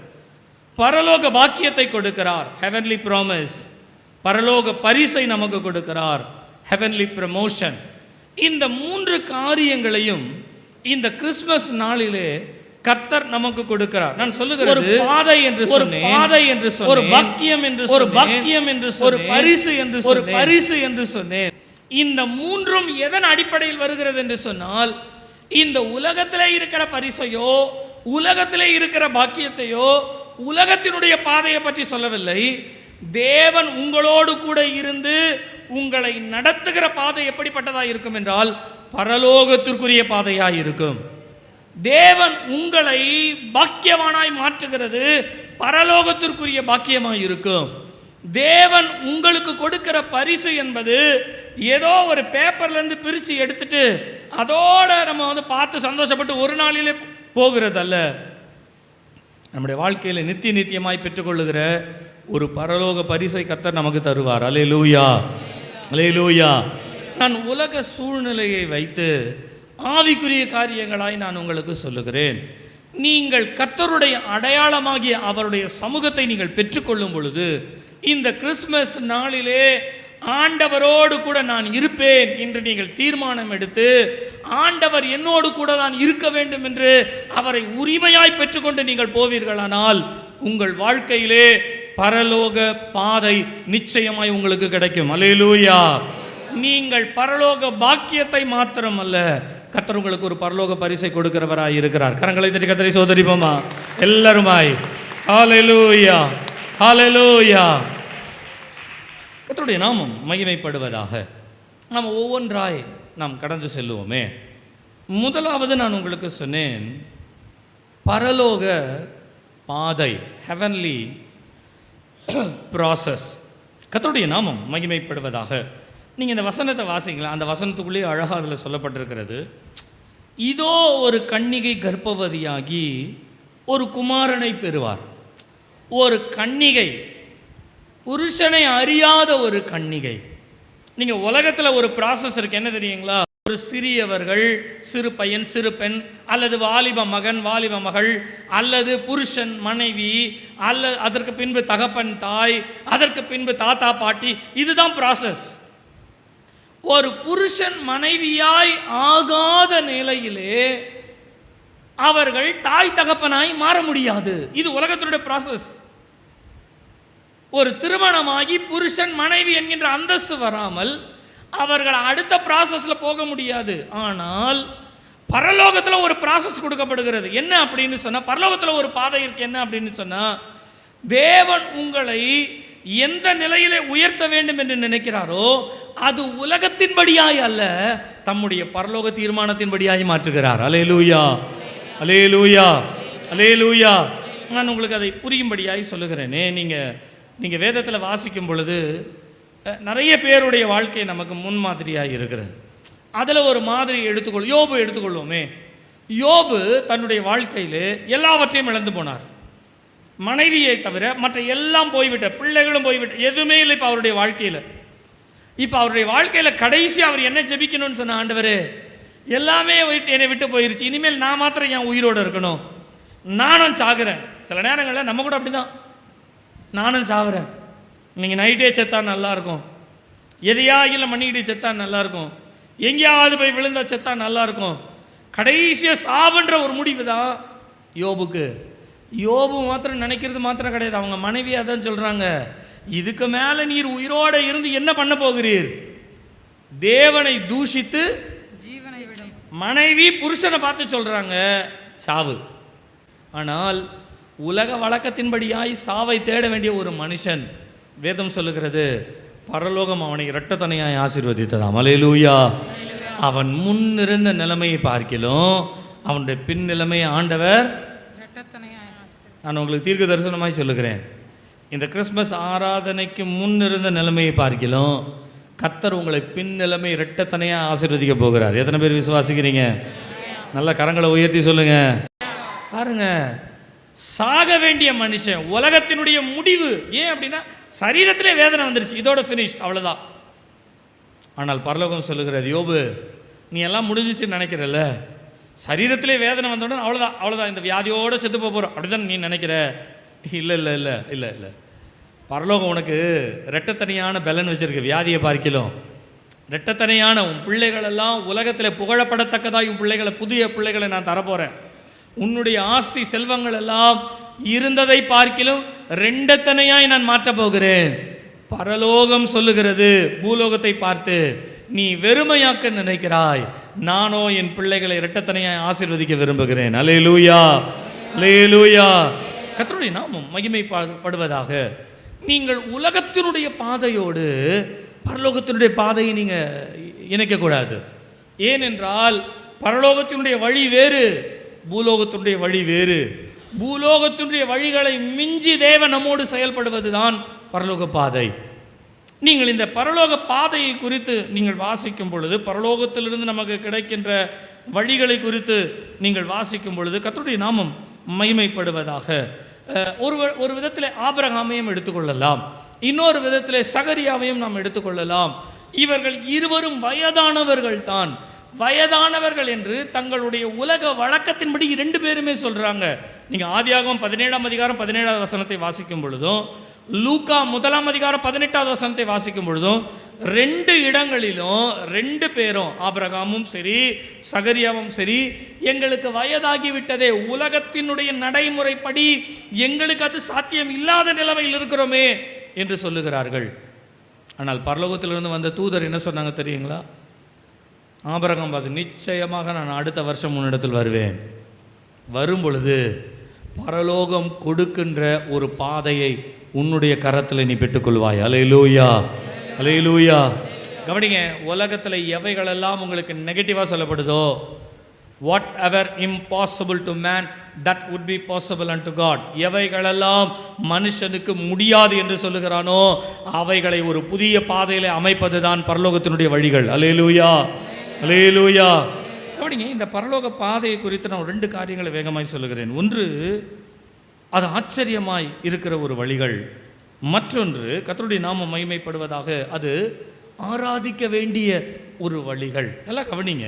பரலோக பாக்கியத்தை கொடுக்கிறார், ஹெவன்லி ப்ராமிஸ். பரலோக பரிசை நமக்கு கொடுக்கிறார், ஹெவன்லி ப்ரமோஷன். இந்த 3 காரியங்களையும் இந்த கிறிஸ்மஸ் நாளிலே கர்த்தர் நமக்கு கொடுக்கிறார். நான் சொல்லுகிறேன், ஒரு பாதை என்று சொன்னேன், பாதை என்று சொன்னேன், ஒரு பாக்கியம் என்று சொன்னேன், ஒரு பாக்கியம் என்று சொன்னேன், ஒரு பரிசு என்று சொன்னேன், ஒரு பரிசு என்று சொன்னேன். இந்த 3ம் எதன் அடிப்படையில் வருகிறது என்று சொன்னால், இந்த உலகத்திலே இருக்கிற பரிசையோ உலகத்திலே இருக்கிற பாக்கியத்தையோ உலகத்தினுடைய பாதையை பற்றி சொல்லவில்லை. தேவன் உங்களோடு கூட இருந்து உங்களை நடத்துகிற பாதை எப்படிப்பட்டதாக இருக்கும் என்றால் பரலோகத்திற்குரிய பாதையாக இருக்கும். தேவன் உங்களை பாக்கியவானாய் மாற்றுகிறது பரலோகத்திற்குரிய பாக்கியமாக இருக்கும். தேவன் உங்களுக்கு கொடுக்கிற பரிசு என்பது ஏதோ ஒரு பேப்பர்லேருந்து பிரித்து எடுத்துட்டு அதோட நம்ம பார்த்து சந்தோஷப்பட்டு ஒரு நாளிலே போகிறது அல்ல. நம்முடைய வாழ்க்கையில் நித்தியமாய் பெற்றுக்கொள்ளுகிற ஒரு பரலோக பரிசை கர்த்தர் நமக்கு தருவார். அல்லேலூயா, அல்லேலூயா. நான் உலக சூழ்நிலையை வைத்து ஆவிக்குரிய காரியங்களாய் நான் உங்களுக்கு சொல்லுகிறேன். நீங்கள் கர்த்தருடைய அடையாளமாகிய அவருடைய சமூகத்தை நீங்கள் பெற்றுக்கொள்ளும் பொழுது இந்த கிறிஸ்மஸ் நாளிலே ஆண்டவரோடு கூட நான் இருப்பேன் என்று நீங்கள் தீர்மானம் எடுத்து ஆண்டவர் என்னோடு கூட நான் இருக்க வேண்டும் என்று அவரை உரிமையாய் பெற்றுக்கொண்டு நீங்கள் போவீர்களானால் உங்கள் வாழ்க்கையிலே பரலோக பாதை நிச்சயமாய் உங்களுக்கு கிடைக்கும். அல்லேலூயா. நீங்கள் பரலோக பாக்கியத்தை மாத்திரம் அல்ல, கர்த்தர் உங்களுக்கு ஒரு பரலோக பரிசை கொடுக்கிறவராய் இருக்கிறார். கரங்களை தட்டி கர்த்தரை சோதரிப்போமா எல்லாருமாய். ஹல்லேலூயா, ஹல்லேலூயா. கர்த்தருடைய நாமம் மகிமைப்படுவதாக. நாம் ஒவ்வொன்றாய் நாம் கடந்து செல்லுவோமே. முதலாவது நான் உங்களுக்கு சொன்னேன், பரலோக பாதை, ஹெவன்லி ப்ராசஸ். கர்த்தருடைய நாமம் மகிமைப்படுவதாக. நீங்கள் இந்த வசனத்தை வாசிங்களா, அந்த வசனத்துக்குள்ளேயே அழகாக அதில் சொல்லப்பட்டிருக்கிறது, இதோ ஒரு கன்னிகை கர்ப்பவதியாகி ஒரு குமாரனை பெறுவார். ஒரு கன்னிகை, புருஷனை அறியாத ஒரு கன்னிகை. நீங்கள் உலகத்தில் ஒரு ப்ராசஸ் இருக்குது, என்ன தெரியுங்களா? ஒரு சிறியவர்கள், சிறு பையன், சிறு பெண், அல்லது வாலிப மகன், வாலிப மகள், அல்லது புருஷன், மனைவி, அல்லது அதற்கு பின்பு தகப்பன், தாய், அதற்கு பின்பு தாத்தா, பாட்டி. இதுதான் ப்ராசஸ். ஒரு புருஷன் மனைவியாய் ஆகாத நிலையிலே அவர்கள் தாய் தகப்பனாய் மாற முடியாது. இது உலகத்தினுடைய ப்ராசஸ். ஒரு திருமணமாகி புருஷன் மனைவி என்கின்ற அந்தஸ்து வராமல் அவர்கள் அடுத்த ப்ராசஸில் போக முடியாது. ஆனால் பரலோகத்தில் ஒரு ப்ராசஸ் கொடுக்கப்படுகிறது. என்ன அப்படின்னு சொன்னால், பரலோகத்தில் ஒரு பாதை இருக்கு. என்ன அப்படின்னு சொன்னால், தேவன் உங்களை எந்த நிலையிலே உயர்த்த வேண்டும் என்று நினைக்கிறாரோ அது உலகத்தின்படியாய் அல்ல, தம்முடைய பரலோக தீர்மானத்தின்படியாய் மாற்றுகிறார். அல்லேலூயா, அல்லேலூயா, அல்லேலூயா. நான் உங்களுக்கு அதை புரியும்படியாய் சொல்லுகிறேனே. நீங்கள் வேதத்தில் வாசிக்கும் பொழுது நிறைய பேருடைய வாழ்க்கை நமக்கு முன்மாதிரியாக இருக்கிறது. அதில் ஒரு மாதிரி யோபு எடுத்துக்கொள்வோமே. யோபு தன்னுடைய வாழ்க்கையில் எல்லாவற்றையும் இழந்து போனார். மனைவியை தவிர மற்ற எல்லாம் போய்விட்ட, பிள்ளைகளும் போய்விட்ட, எதுவுமே இல்லை இப்போ அவருடைய வாழ்க்கையில். இப்போ அவருடைய வாழ்க்கையில் கடைசி அவர் என்ன ஜெபிக்கணும்னு சொன்ன, ஆண்டவரே எல்லாமே என்னை விட்டு போயிருச்சு, இனிமேல் நான் மாத்திரம் என் உயிரோடு இருக்கணும், நானும் சாகுறேன். சில நேரங்களில் நம்ம கூட அப்படிதான், நானும் சாகுறேன், நீங்கள் நைட்டே செத்தா நல்லாயிருக்கும், எதையா இல்லை பண்ணிக்கிட்டு செத்தா நல்லாயிருக்கும், எங்கேயாவது போய் விழுந்தா செத்தா நல்லாயிருக்கும். கடைசியாக சாவுன்ற ஒரு முடிவு தான் யோபுக்கு. யோபு மாத்திரம் நினைக்கிறது மாத்திரம் கிடையாது, அவங்க மனைவி அதான் சொல்கிறாங்க, இதுக்கு மேலே நீர் உயிரோடு இருந்து என்ன பண்ண போகிறீர்? தேவனை தூஷித்து ஜீவனை விடும். மனைவி புருஷனை பார்த்து சொல்கிறாங்க சாவு. ஆனால் உலக வழக்கத்தின்படியாய் சாவை தேட வேண்டிய ஒரு மனுஷன், வேதம் சொல்லுகிறது, பரலோகம் அவனை இரட்டத்தனையாய் ஆசீர்வதித்ததாம். அல்லேலூயா. அவன் முன்னிருந்த நிலைமையை பார்க்கிலும் அவனுடைய பின் நிலைமையை ஆண்டவர். நான் உங்களுக்கு தீர்க்க தரிசனமாய் சொல்லுகிறேன், இந்த கிறிஸ்மஸ் ஆராதனைக்கு முன்னிருந்த நிலைமையை பார்க்கிலும் கர்த்தர் உங்களை பின் நிலைமை இரட்டத்தனையாக ஆசீர்வதிக்க போகிறார். எத்தனை பேர் விசுவாசிக்கிறீங்க? நல்ல கரங்களை உயர்த்தி சொல்லுங்க. பாருங்க, சாக வேண்டிய மனுஷன், உலகத்தினுடைய முடிவு. ஏன் அப்படின்னா சரீரத்திலே வேதனை வந்துருச்சு, இதோட ஃபினிஷ், அவ்வளோதான். ஆனால் பரலோகம் சொல்லுகிறது, யோபு நீ எல்லாம் முடிஞ்சிச்சுன்னு நினைக்கிறல்ல, சரீரத்திலே வேதனை வந்தோடனே அவ்வளோதான், அவ்வளோதான், இந்த வியாதியோடு செத்து போகிறோம் அப்படிதான் நீ நினைக்கிற. இல்லை இல்லை இல்லை இல்லை இல்லை, பரலோகம் உனக்கு ரெட்டத்தனையான பலன் வச்சிருக்கு. வியாதியை பார்க்கலாம் ரெட்டத்தனையான உன் பிள்ளைகளெல்லாம் உலகத்தில் புகழப்படத்தக்கதாக உன் பிள்ளைகளை, புதிய பிள்ளைகளை நான் தரப்போகிறேன். உன்னுடைய ஆஸ்தி செல்வங்கள் எல்லாம் இருந்ததை பார்க்கிலும் ரெண்டத்தனையாய் நான் மாற்றப் போகிறேன். பரலோகம் சொல்லுகிறது பூலோகத்தை பார்த்து, நீ வெறுமையாக்க நினைக்கிறாய், நானோ என் பிள்ளைகளை இரட்டத்தனையாய் ஆசீர்வதிக்க விரும்புகிறேன். அல்லேலூயா, அல்லேலூயா. கர்த்தருடைய நாமம் மகிமைப்படுவதாக. நீங்கள் உலகத்தினுடைய பாதையோடு பரலோகத்தினுடைய பாதையை நீங்கள் இணைக்கக்கூடாது. ஏனென்றால் பரலோகத்தினுடைய வழி வேறு, பூலோகத்தினுடைய வழி வேறு. பூலோகத்தினுடைய வழிகளை மிஞ்சி தேவன் நம்மோடு செயல்படுவது தான் பரலோக பாதை. நீங்கள் இந்த பரலோக பாதையை குறித்து நீங்கள் வாசிக்கும் பொழுது, பரலோகத்திலிருந்து நமக்கு கிடைக்கின்ற வழிகளை குறித்து நீங்கள் வாசிக்கும் பொழுது கர்த்தருடைய நாமம் மகிமைப்படுவதாக. ஒரு விதத்தில் ஆபிரகாமையும் எடுத்துக்கொள்ளலாம், இன்னொரு விதத்தில் சகரியாவையும் நாம் எடுத்துக்கொள்ளலாம். இவர்கள் இருவரும் வயதானவர்கள் தான். வயதானவர்கள் என்று தங்களுடைய உலக வழக்கத்தின்படி ரெண்டு பேருமே சொல்கிறாங்க. நீங்கள் ஆதியாகமம் 17ஆம் அதிகாரம் 17வது வசனத்தை வாசிக்கும் பொழுதும், லூக்கா 1ஆம் அதிகாரம் 18வது வசனத்தை வாசிக்கும் பொழுதும், ரெண்டு இடங்களிலும் ரெண்டு பேரும், ஆபிரகாமும் சரி சகரியாவும் சரி, எங்களுக்கு வயதாகிவிட்டதே, உலகத்தினுடைய நடைமுறைப்படி எங்களுக்கு அது சாத்தியம் இல்லாத நிலைமையில் இருக்கிறோமே என்று சொல்லுகிறார்கள். ஆனால் பரலோகத்திலிருந்து வந்த தூதர் என்ன சொன்னாங்க தெரியுங்களா? ஆபிரகாம் பார்த்து, நிச்சயமாக நான் அடுத்த வருஷம் உன்னிடத்தில் வருவேன். வரும் பொழுது பரலோகம் கொடுக்கின்ற ஒரு பாதையை உன்னுடைய கரத்தில் நீ பெற்றுக்கொள்வாய். அல்லேலூயா, அல்லேலூயா. கவனிங்க, உலகத்தில் எவைகளெல்லாம் உங்களுக்கு நெகட்டிவாக சொல்லப்படுதோ, whatever impossible to man that would be possible and to God. எவைகளெல்லாம் மனுஷனுக்கு முடியாது என்று சொல்லுகிறானோ அவைகளை ஒரு புதிய பாதையில் அமைப்பது தான் பரலோகத்தினுடைய வழிகள். அல்லேலூயா, அல்லேலூயா. கவனிங்க, இந்த பரலோக பாதையை குறித்து நான் ரெண்டு காரியங்களை வேகமாய் சொல்லுகிறேன். ஒன்று, அது ஆச்சரியமாய் இருக்கிற ஒரு வழிகள். மற்றொன்று, கர்த்தருடைய நாமம் மகிமைப்படுவதாக, அது ஆராதிக்க வேண்டிய ஒரு வழிகள். எல்லாம் கவனிங்க.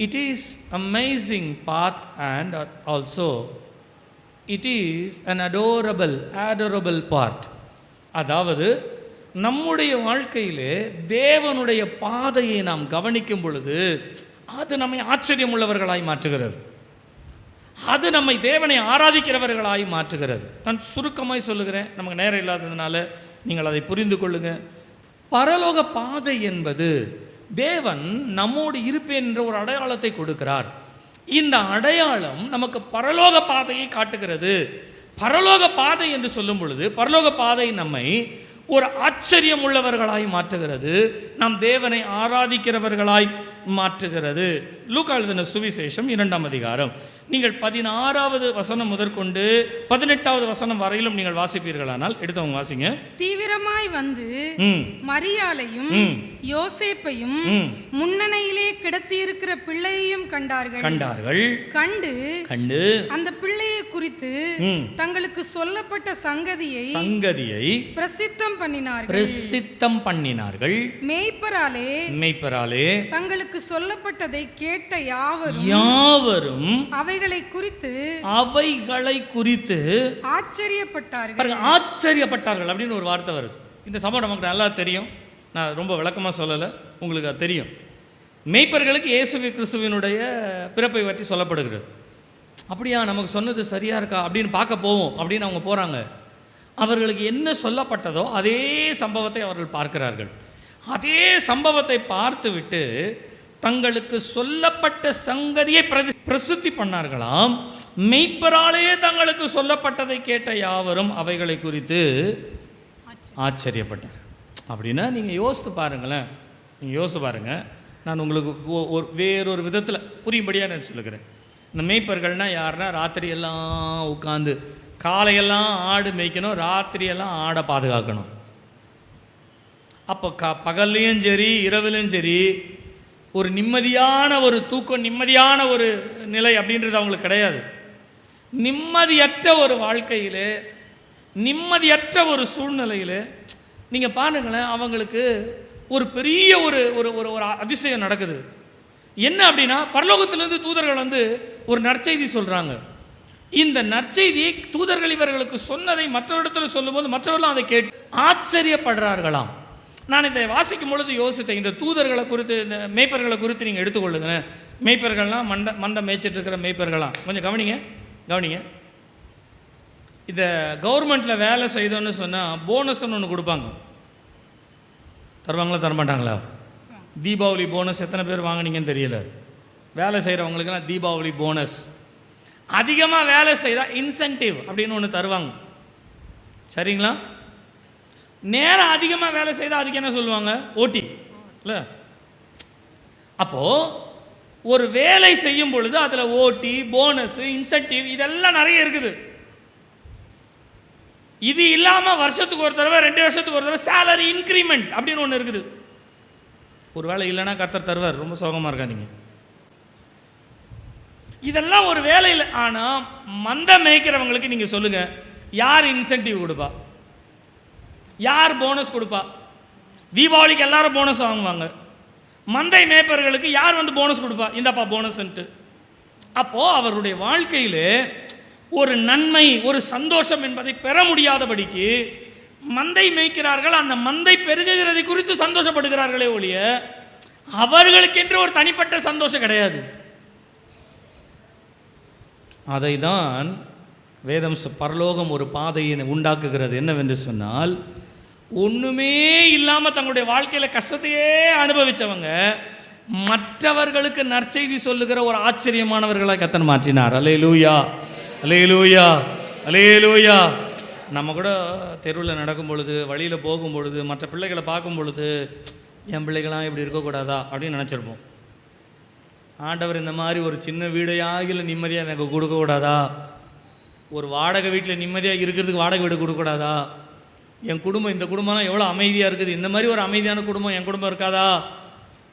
It is amazing path and also it is an adorable part. அதாவது நம்முடைய வாழ்க்கையிலே தேவனுடைய பாதையை நாம் கவனிக்கும் பொழுது அது நம்மை ஆச்சரியம் உள்ளவர்களாய் மாற்றுகிறது. அது நம்மை தேவனை ஆராதிக்கிறவர்களாய் மாற்றுகிறது. நான் சுருக்கமாய் சொல்லுகிறேன், நமக்கு நேரம் இல்லாததுனால நீங்கள் அதை புரிந்து கொள்ளுங்க. பரலோக பாதை என்பது தேவன் நம்மோடு இருப்பேன் என்ற ஒரு அடையாளத்தை கொடுக்கிறார். இந்த அடையாளம் நமக்கு பரலோக பாதையை காட்டுகிறது. பரலோக பாதை என்று சொல்லும் பொழுது பரலோக பாதை நம்மை ஒரு ஆச்சரியம் உள்ளவர்களாய் மாற்றுகிறது, நாம் தேவனை ஆராதிக்கிறவர்களாய் மாற்றுகிறது. லூக்கா எழுதின சுவிசேஷம் 2ஆம் அதிகாரம், நீங்கள் 16வது வசனம் முதற்கொண்டு 18வது வசனம் வரையிலும் நீங்கள் வாசிப்பீர்களானால் எடுத்தவங்க வாசிங்க. தீவிரமாய் வந்து மரியாளையும் யோசேப்பையும் முன்னணையிலே கிடத்தி இருக்கிற பிள்ளையையும் கண்டார்கள். கண்டு அந்த பிள்ளையை குறித்து தங்களுக்கு சொல்லப்பட்ட சங்கதியை பிரசித்தம் பண்ணினார்கள். மேய்ப்பராலே தங்களுக்கு சொல்லப்பட்டதை கேட்ட யாவரும் அவைகளை குறித்து ஆச்சரியப்பட்டார்கள் அப்படின்னு ஒரு வார்த்தை வருது. இந்த சம்பவம் நமக்கு நல்லா தெரியும். நான் ரொம்ப விளக்கமாக சொல்லலை, உங்களுக்கு அது தெரியும். மேய்ப்பர்களுக்கு இயேசு கிறிஸ்துவினுடைய பிறப்பை பற்றி சொல்லப்படுகிறது. அப்படியா, நமக்கு சொன்னது சரியாக இருக்கா அப்படின்னு பார்க்க போவோம் அப்படின்னு அவங்க போகிறாங்க. அவர்களுக்கு என்ன சொல்லப்பட்டதோ அதே சம்பவத்தை அவர்கள் பார்க்கிறார்கள். அதே சம்பவத்தை பார்த்து விட்டு தங்களுக்கு சொல்லப்பட்ட சங்கதியை பிரசித்தி பண்ணார்களாம். மெய்ப்பராலே தங்களுக்கு சொல்லப்பட்டதை கேட்ட யாவரும் அவைகளை குறித்து ஆச்சரியப்பட்டார். அப்படின்னா நீங்கள் யோசித்து பாருங்களேன். நான் உங்களுக்கு வேறொரு விதத்தில் புரியும்படியாக நான் சொல்லுகிறேன். இந்த மேய்ப்பர்கள்னால் யாருன்னா, ராத்திரியெல்லாம் உட்காந்து காலையெல்லாம் ஆடு மேய்க்கணும், ராத்திரியெல்லாம் ஆடை பாதுகாக்கணும். அப்போ பகல்லையும் சரி இரவுலையும் சரி ஒரு நிம்மதியான ஒரு தூக்கம், நிம்மதியான ஒரு நிலை அப்படின்றது அவங்களுக்கு கிடையாது. நிம்மதியற்ற ஒரு வாழ்க்கையில், நிம்மதியற்ற ஒரு சூழ்நிலையில் நீங்கள் பாருங்களேன், அவங்களுக்கு ஒரு பெரிய ஒரு ஒரு ஒரு அதிசயம் நடக்குது. என்ன அப்படின்னா, பரலோகத்திலிருந்து தூதர்கள் வந்து ஒரு நற்செய்தி சொல்கிறாங்க. இந்த நற்செய்தியை தூதர்கள் இவர்களுக்கு சொன்னதை மற்றவரிடத்தில் சொல்லும்போது மற்றவர்களும் அதை கேட்டு ஆச்சரியப்படுறார்களாம். நான் இதை வாசிக்கும் பொழுது யோசித்தேன், இந்த தூதர்களை குறித்து, இந்த மேய்ப்பர்களை குறித்து நீங்கள் எடுத்துக்கொள்ளுங்க. மேய்ப்பர்கள்லாம் மந்தம் மேய்ச்சிட்டு இருக்கிற மேய்ப்பர்களாம். கொஞ்சம் கவனிங்க. இந்த கவர்மெண்ட்டில் வேலை செய்தோன்னு சொன்னால் போனஸ்ன்னு ஒன்று கொடுப்பாங்க. தருவாங்களா தரமாட்டாங்களா? தீபாவளி போனஸ் எத்தனை பேர் வாங்கினீங்கன்னு தெரியல. வேலை செய்கிறவங்களுக்கெல்லாம் தீபாவளி போனஸ். அதிகமாக வேலை செய்தால் இன்சென்டிவ் அப்படின்னு ஒன்று தருவாங்க. சரிங்களா? நேரம் அதிகமாக வேலை செய்தால் அதுக்கு என்ன சொல்லுவாங்க? ஓட்டி இல்லை. அப்போது ஒரு வேலை செய்யும் பொழுது அதில் ஓட்டி, போனஸ், இன்சென்டிவ் இதெல்லாம் நிறைய இருக்குது. இது இல்லாமல் வருஷத்துக்கு ஒரு தடவை, 2 வருஷத்துக்கு ஒரு தடவை சேலரி இன்க்ரிமெண்ட் அப்படின்னு ஒன்று இருக்குது. ஒரு வேலை இல்லைன்னா கர்த்தர் தருவார். ரொம்ப சோகமாக இருக்காதீங்க. இதெல்லாம் ஒரு வேலை இல்லை. ஆனால் மந்த மேய்க்கிறவங்களுக்கு நீங்கள் சொல்லுங்கள், யார் இன்சென்டிவ் கொடுப்பா? யார் போனஸ் கொடுப்பா? தீபாவளிக்கு எல்லாரும் போனஸ் வாங்குவாங்க. மந்தை மேய்ப்பர்களுக்கு யார் வந்து போனஸ் கொடுப்பா? இந்தப்பா போனஸ்ன்ட்டு. அப்போது அவருடைய வாழ்க்கையில் ஒரு நன்மை, ஒரு சந்தோஷம் என்பதை பெற முடியாதபடிக்கு மந்தை மேய்க்கிறார்கள். அந்த மந்தை பெருகுகிறதை குறித்து சந்தோஷப்படுகிறார்களே ஒழிய அவர்களுக்கென்று ஒரு தனிப்பட்ட சந்தோஷம் கிடையாது. அதை தான் வேதம் பரலோகம் ஒரு பாதையை உண்டாக்குகிறது. என்னவென்று சொன்னால், ஒன்றுமே இல்லாமல் தங்களுடைய வாழ்க்கையில் கஷ்டத்தையே அனுபவித்தவங்க மற்றவர்களுக்கு நற்செய்தி சொல்லுகிற ஒரு ஆச்சரியமானவர்களாக கர்த்தர் மாற்றினார். அல்லேலூயா, அல்லேலூயா, அல்லேலூயா. நம்ம கூட தெருவில் நடக்கும் பொழுது, வழியில் போகும் பொழுது, மற்ற பிள்ளைகளை பார்க்கும் பொழுது, என் பிள்ளைகளாம் இப்படி இருக்கக்கூடாதா அப்படின்னு நினச்சிருப்போம். ஆண்டவர் இந்த மாதிரி ஒரு சின்ன வீடையாகில நிம்மதியாக எனக்கு கொடுக்கக்கூடாதா? ஒரு வாடகை வீட்டில் நிம்மதியாக இருக்கிறதுக்கு வாடகை வீடு கொடுக்கக்கூடாதா? என் குடும்பம், இந்த குடும்பம்லாம் எவ்வளோ அமைதியாக இருக்குது, இந்த மாதிரி ஒரு அமைதியான குடும்பம் என் குடும்பம் இருக்காதா?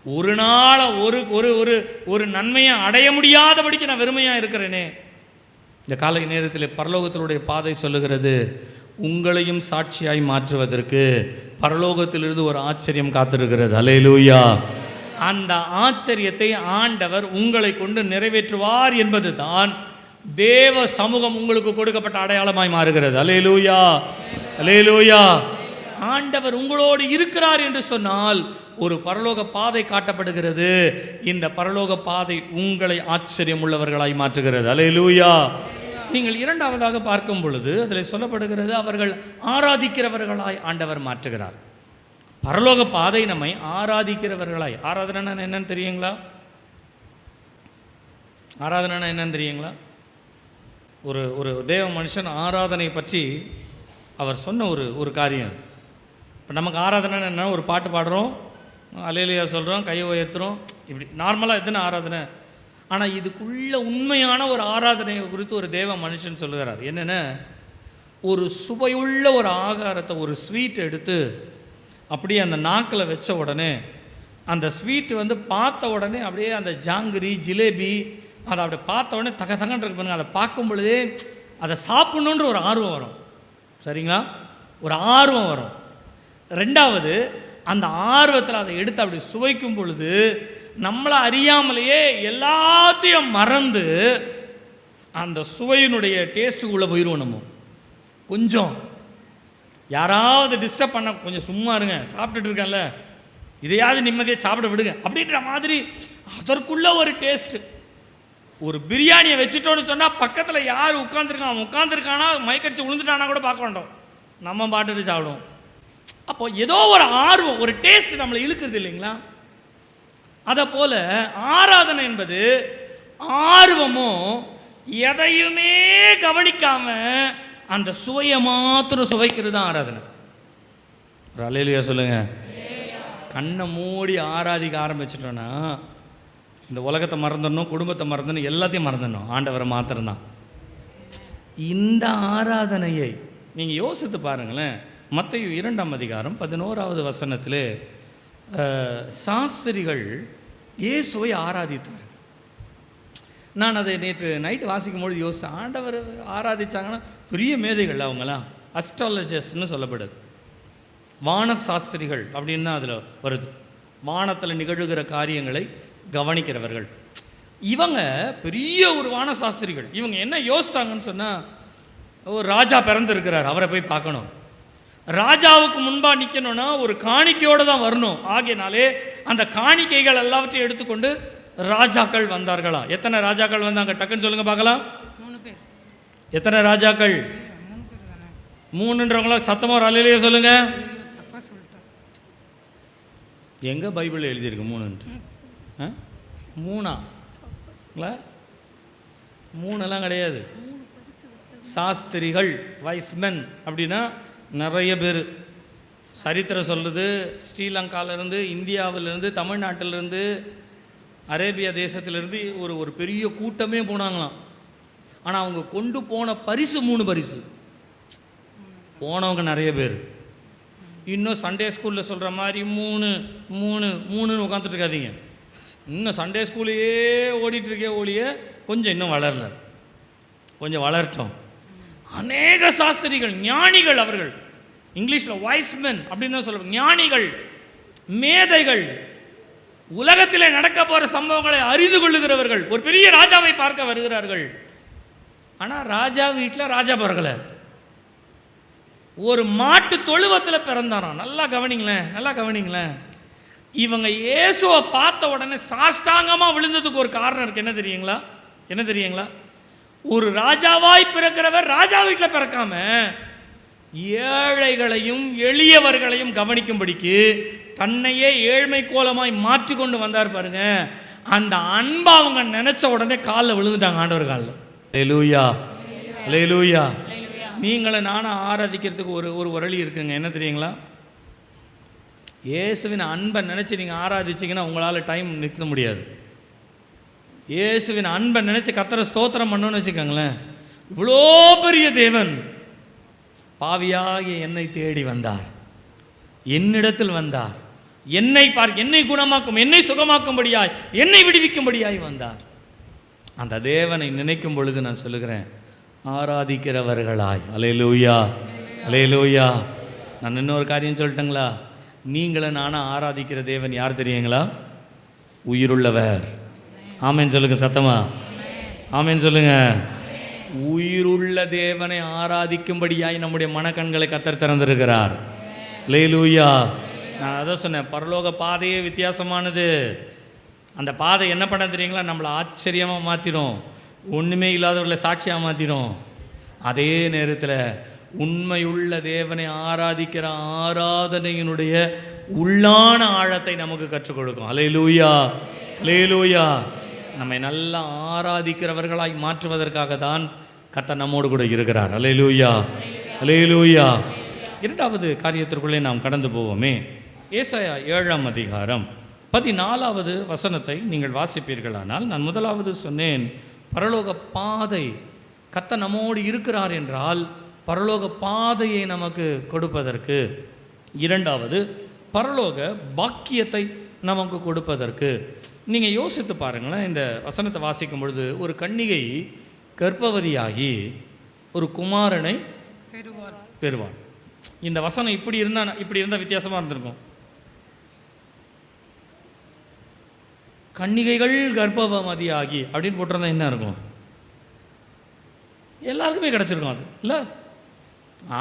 ஒரு நாள் ஒரு ஒரு ஒரு நன்மையை அடைய முடியாதபடிக்கு நான் வெறுமையாக இருக்கிறேனே. இந்த காலை நேரத்தில் பரலோகத்தினுடைய பாதை சொல்லுகிறது, உங்களையும் சாட்சியாய் மாற்றுவதற்கு பரலோகத்திலிருந்து ஒரு ஆச்சரியம் காத்திருக்கிறது. அல்லேலூயா. அந்த ஆச்சரியத்தை ஆண்டவர் உங்களை கொண்டு நிறைவேற்றுவார் என்பது தான் தேவ சமூகம் உங்களுக்கு கொடுக்கப்பட்ட அடையாளமாய் மாறுகிறது. அல்லேலூயா, அல்லேலூயா. ஆண்டவர் உங்களோடு இருக்கிறார் என்று சொன்னால் ஒரு பரலோக பாதை காட்டப்படுகிறது. இந்த பரலோக பாதை உங்களை ஆச்சரியம் உள்ளவர்களாய் மாற்றுகிறது. அல்லேலூயா. நீங்கள் இரண்டாவதாக பார்க்கும் பொழுது அதில் சொல்லப்படுகிறது, அவர்கள் ஆராதிக்கிறவர்களாய் ஆண்டவர் மாற்றுகிறார். பரலோக பாதை நம்மை ஆராதிக்கிறவர்களாய். ஆராதனை என்னன்னு தெரியுங்களா? ஆராதனை என்னன்னு தெரியுங்களா? ஒரு ஒரு தேவ மனுஷன் ஆராதனை பற்றி அவர் சொன்ன ஒரு காரியம். இப்போ நமக்கு ஆராதனை என்ன? ஒரு பாட்டு பாடுறோம், அல்லேலூயா சொல்கிறோம், கையை உயர்த்துறோம், இப்படி நார்மலாக எத்தனை ஆராதனை. ஆனால் இதுக்குள்ள உண்மையான ஒரு ஆராதனையை குறித்து ஒரு தேவ மனுஷன் சொல்லுகிறார். என்னென்ன? ஒரு சுவையுள்ள ஒரு ஆகாரத்தை, ஒரு ஸ்வீட் எடுத்து அப்படியே அந்த நாக்கில் வச்ச உடனே அந்த ஸ்வீட்டு வந்து பார்த்த உடனே அப்படியே அந்த ஜாங்கிரி, ஜிலேபி அதை அப்படியே பார்த்த உடனே தகன்னு இருக்கு பாருங்க. அதை பார்க்கும் பொழுதே அதை சாப்பிட்ணுன்ற ஒரு ஆர்வம் வரும். சரிங்களா? ஒரு ஆர்வம் வரும். ரெண்டாவது, அந்த ஆர்வத்தில் அதை எடுத்து அப்படி சுவைக்கும் பொழுது நம்மளை அறியாமலேயே எல்லாத்தையும் மறந்து அந்த சுவையினுடைய டேஸ்ட்டுக்குள்ளே போயிடுவோம். நம்ம கொஞ்சம் யாராவது டிஸ்டர்ப் பண்ண கொஞ்சம் சும்மா இருங்க, சாப்பிட்டுட்டு இருக்கேன்ல, இதையாவது நிம்மதியாக சாப்பிட விடுங்க அப்படின்ற மாதிரி அதற்குள்ள ஒரு டேஸ்ட்டு. ஒரு பிரியாணியை வச்சுட்டோன்னு சொன்னால் பக்கத்தில் யார் உட்காந்துருக்கான், அவன் உட்காந்துருக்கானா மயக்கடிச்சு விழுந்துட்டானா கூட பார்க்க வேண்டாம், நம்ம பாட்டுட்டு சாப்பிடுவோம். அப்போ ஏதோ ஒரு ஆர்வம், ஒரு டேஸ்ட் நம்மளை இழுக்குறது இல்லைங்களா? அதை போல் ஆராதனை என்பது ஆர்வமும் எதையுமே கவனிக்காம அந்த சுவையை மாத்திரம் சுவைக்கிறது தான் ஆராதனை. ஒரு அல்லேலூயா சொல்லுங்க. கண்ணை மூடி ஆராதிக்க ஆரம்பிச்சிட்டோன்னா இந்த உலகத்தை மறந்துடணும், குடும்பத்தை மறந்துடணும், எல்லாத்தையும் மறந்துடணும், ஆண்டவரை மாத்திரம்தான். இந்த ஆராதனையை நீங்கள் யோசித்து பாருங்களேன். மத்தேயு 2ஆம் அதிகாரம் 11வது வசனத்திலே சாஸ்திரிகள் இயேசுவை ஆராதித்தார். நான் அதை நேற்று நைட்டு வாசிக்கும்போது யோசித்தேன், ஆண்டவர் ஆராதித்தாங்கன்னா பெரிய மேதைகள் அவங்களாம், அஸ்ட்ராலஜர்ஸ்ன்னு சொல்லப்படுது, வான சாஸ்திரிகள் அப்படின்னு தான் அதில் வருது. வானத்தில் நிகழ்கிற காரியங்களை கவனிக்கிறவர்கள். இவங்க பெரிய ஒரு வான சாஸ்திரிகள். இவங்க என்ன யோசித்தாங்கன்னு சொன்னால், ஒரு ராஜா பிறந்திருக்கிறார், அவரை போய் பார்க்கணும், ராஜாவுக்கு முன்பாக நிற்கணும்னா ஒரு காணிக்கையோடு தான் வரணும். ஆகையினாலே அந்த காணிக்கைகள் எல்லாவற்றையும் எடுத்துக்கொண்டு ராஜாக்கள் வந்தார்களா? எத்தனை ராஜாக்கள் வந்தாங்க? டக்குன்னு சொல்லுங்க பார்க்கலாம். 3 பேர். எத்தனை ராஜாக்கள்? 3ன்றவங்களா சத்தமாக ஒரு அல்லேலூயா சொல்லுங்க. எங்க பைபிள் எழுதியிருக்கு 3? 3 கிடையாது. சாஸ்திரிகள், வைஸ்மென் அப்படின்னா நிறைய பேர். சரித்திரம் சொல்லுது, ஸ்ரீலங்காவிலேருந்து, இந்தியாவிலேருந்து, தமிழ்நாட்டிலேருந்து, அரேபியா தேசத்திலேருந்து ஒரு பெரிய கூட்டமே போனாங்களாம். ஆனால் அவங்க கொண்டு போன பரிசு 3 பரிசு. போனவங்க நிறைய பேர். இன்னும் சண்டே ஸ்கூலில் சொல்கிற மாதிரி 3 உட்காந்துட்டு இருக்காதீங்க. இன்னும் சண்டே ஸ்கூலையே ஓடிட்டுருக்கே ஒழிய கொஞ்சம் இன்னும் வளரல, கொஞ்சம் வளரட்டும். அநேக சாஸ்திரிகள், ஞானிகள், அவர்கள் இங்கிலீஷில் வைஸ்மென் அப்படின்னு தான் சொல்லுவாங்க. ஞானிகள், மேதைகள், உலகத்திலே நடக்க போகிற சம்பவங்களை அறிந்து கொள்ளுகிறவர்கள் ஒரு பெரிய ராஜாவை பார்க்க வருகிறார்கள். ஆனால் ராஜா வீட்டில் ராஜா பிறக்கலை, ஒரு மாட்டு தொழுவத்தில் பிறந்தாராம். நல்லா கவனிங்களேன், நல்லா கவனிங்களேன். இவங்க இயேசுவை பார்த்த உடனே சாஷ்டாங்கமாக விழுந்ததுக்கு ஒரு காரணம் இருக்குது. என்ன தெரியுங்களா? என்ன தெரியுங்களா? ஒரு ராஜாவாய் பிறக்கிறவர் ராஜா வீட்டில் பிறக்காம ஏழைகளையும் எளியவர்களையும் கவனிக்கும்படிக்கு தன்னையே ஏழ்மை கோலமாய் மாற்றி கொண்டு வந்தார் பாருங்க. அந்த அன்பை அவங்க நினைச்ச உடனே காலில் விழுந்துட்டாங்க, ஆண்டவர் காலில். அல்லேலூயா, அல்லேலூயா. நீங்களை நானும் ஆராதிக்கிறதுக்கு ஒரு வழி இருக்குங்க. என்ன தெரியுங்களா? இயேசுவின் அன்பை நினச்சி நீங்கள் ஆராதிச்சிங்கன்னா உங்களால் டைம் நிற்க முடியாது. இயேசுவின் அன்பை நினச்சி கர்த்தரை ஸ்தோத்திரம் பண்ணணும்னு வச்சுக்கோங்களேன். இவ்வளோ பெரிய தேவன் பாவியாகிய என்னை தேடி வந்தார், என்னிடத்தில் வந்தார், என்னை குணமாக்கும், என்னை சுகமாக்கும்படியாய், என்னை விடுவிக்கும்படியாய் வந்தார். அந்த தேவனை நினைக்கும் பொழுது நான் சொல்லுகிறேன், ஆராதிக்கிறவர்களாய். அல்லேலூயா, அல்லேலூயா. நான் இன்னொரு காரியம் சொல்லட்டுங்களா? நீங்களும் நானும் ஆராதிக்கிற தேவன் யார் தெரியுங்களா? உயிருள்ளவர். ஆமேன் சொல்லுங்க சத்தமா, ஆமேன் சொல்லுங்க. உயிருள்ள தேவனை ஆராதிக்கும்படியாய் நம்முடைய மனக்கண்களை கர்த்தர் திறந்திருக்கிறார். அல்லேலூயா. நான் அதான் சொன்னேன், பரலோக பாதையே வித்தியாசமானது. அந்த பாதை என்ன பண்ண தெரியுங்களா? நம்மளை ஆச்சரியமாக மாற்றிடும், ஒன்றுமே இல்லாதவர்களை சாட்சியாக மாற்றிடும். அதே நேரத்தில் உண்மையுள்ள தேவனை ஆராதிக்கிற ஆராதனையினுடைய உள்ளான ஆழத்தை நமக்கு கற்றுக் கொடுக்கும். அல்லேலூயா, அல்லேலூயா. நம்மை நல்லா ஆராதிக்கிறவர்களாய் மாற்றுவதற்காக தான் கர்த்தர் நம்மோடு கூட இருக்கிறார். அல்லேலூயா, அல்லேலூயா. 2வது காரியத்திற்குள்ளே நாம் கடந்து போவோமே. ஏசாயா 7ஆம் அதிகாரம் 14வது வசனத்தை நீங்கள் வாசிப்பீர்களானால், நான் முதலாவது சொன்னேன், பரலோக பாதை, கர்த்தர் நம்மோடு இருக்கிறார் என்றால் பரலோக பாதையை நமக்கு கொடுப்பதற்கு. 2வது, பரலோக பாக்கியத்தை நமக்கு கொடுப்பதற்கு. நீங்கள் யோசித்து பாருங்களேன், இந்த வசனத்தை வாசிக்கும் பொழுது ஒரு கன்னிகை கர்ப்பவதியாகி ஒரு குமாரனை பெறுவார். பெறுவாள். இந்த வசனம் இப்படி இருந்தால் வித்தியாசமாக இருந்திருக்கும். கன்னிகைகள் கர்ப்பவதியாகி அப்படின்னு போட்டிருந்தா என்ன இருக்கும்? எல்லாருக்குமே கிடச்சிருக்கும் அது இல்லை.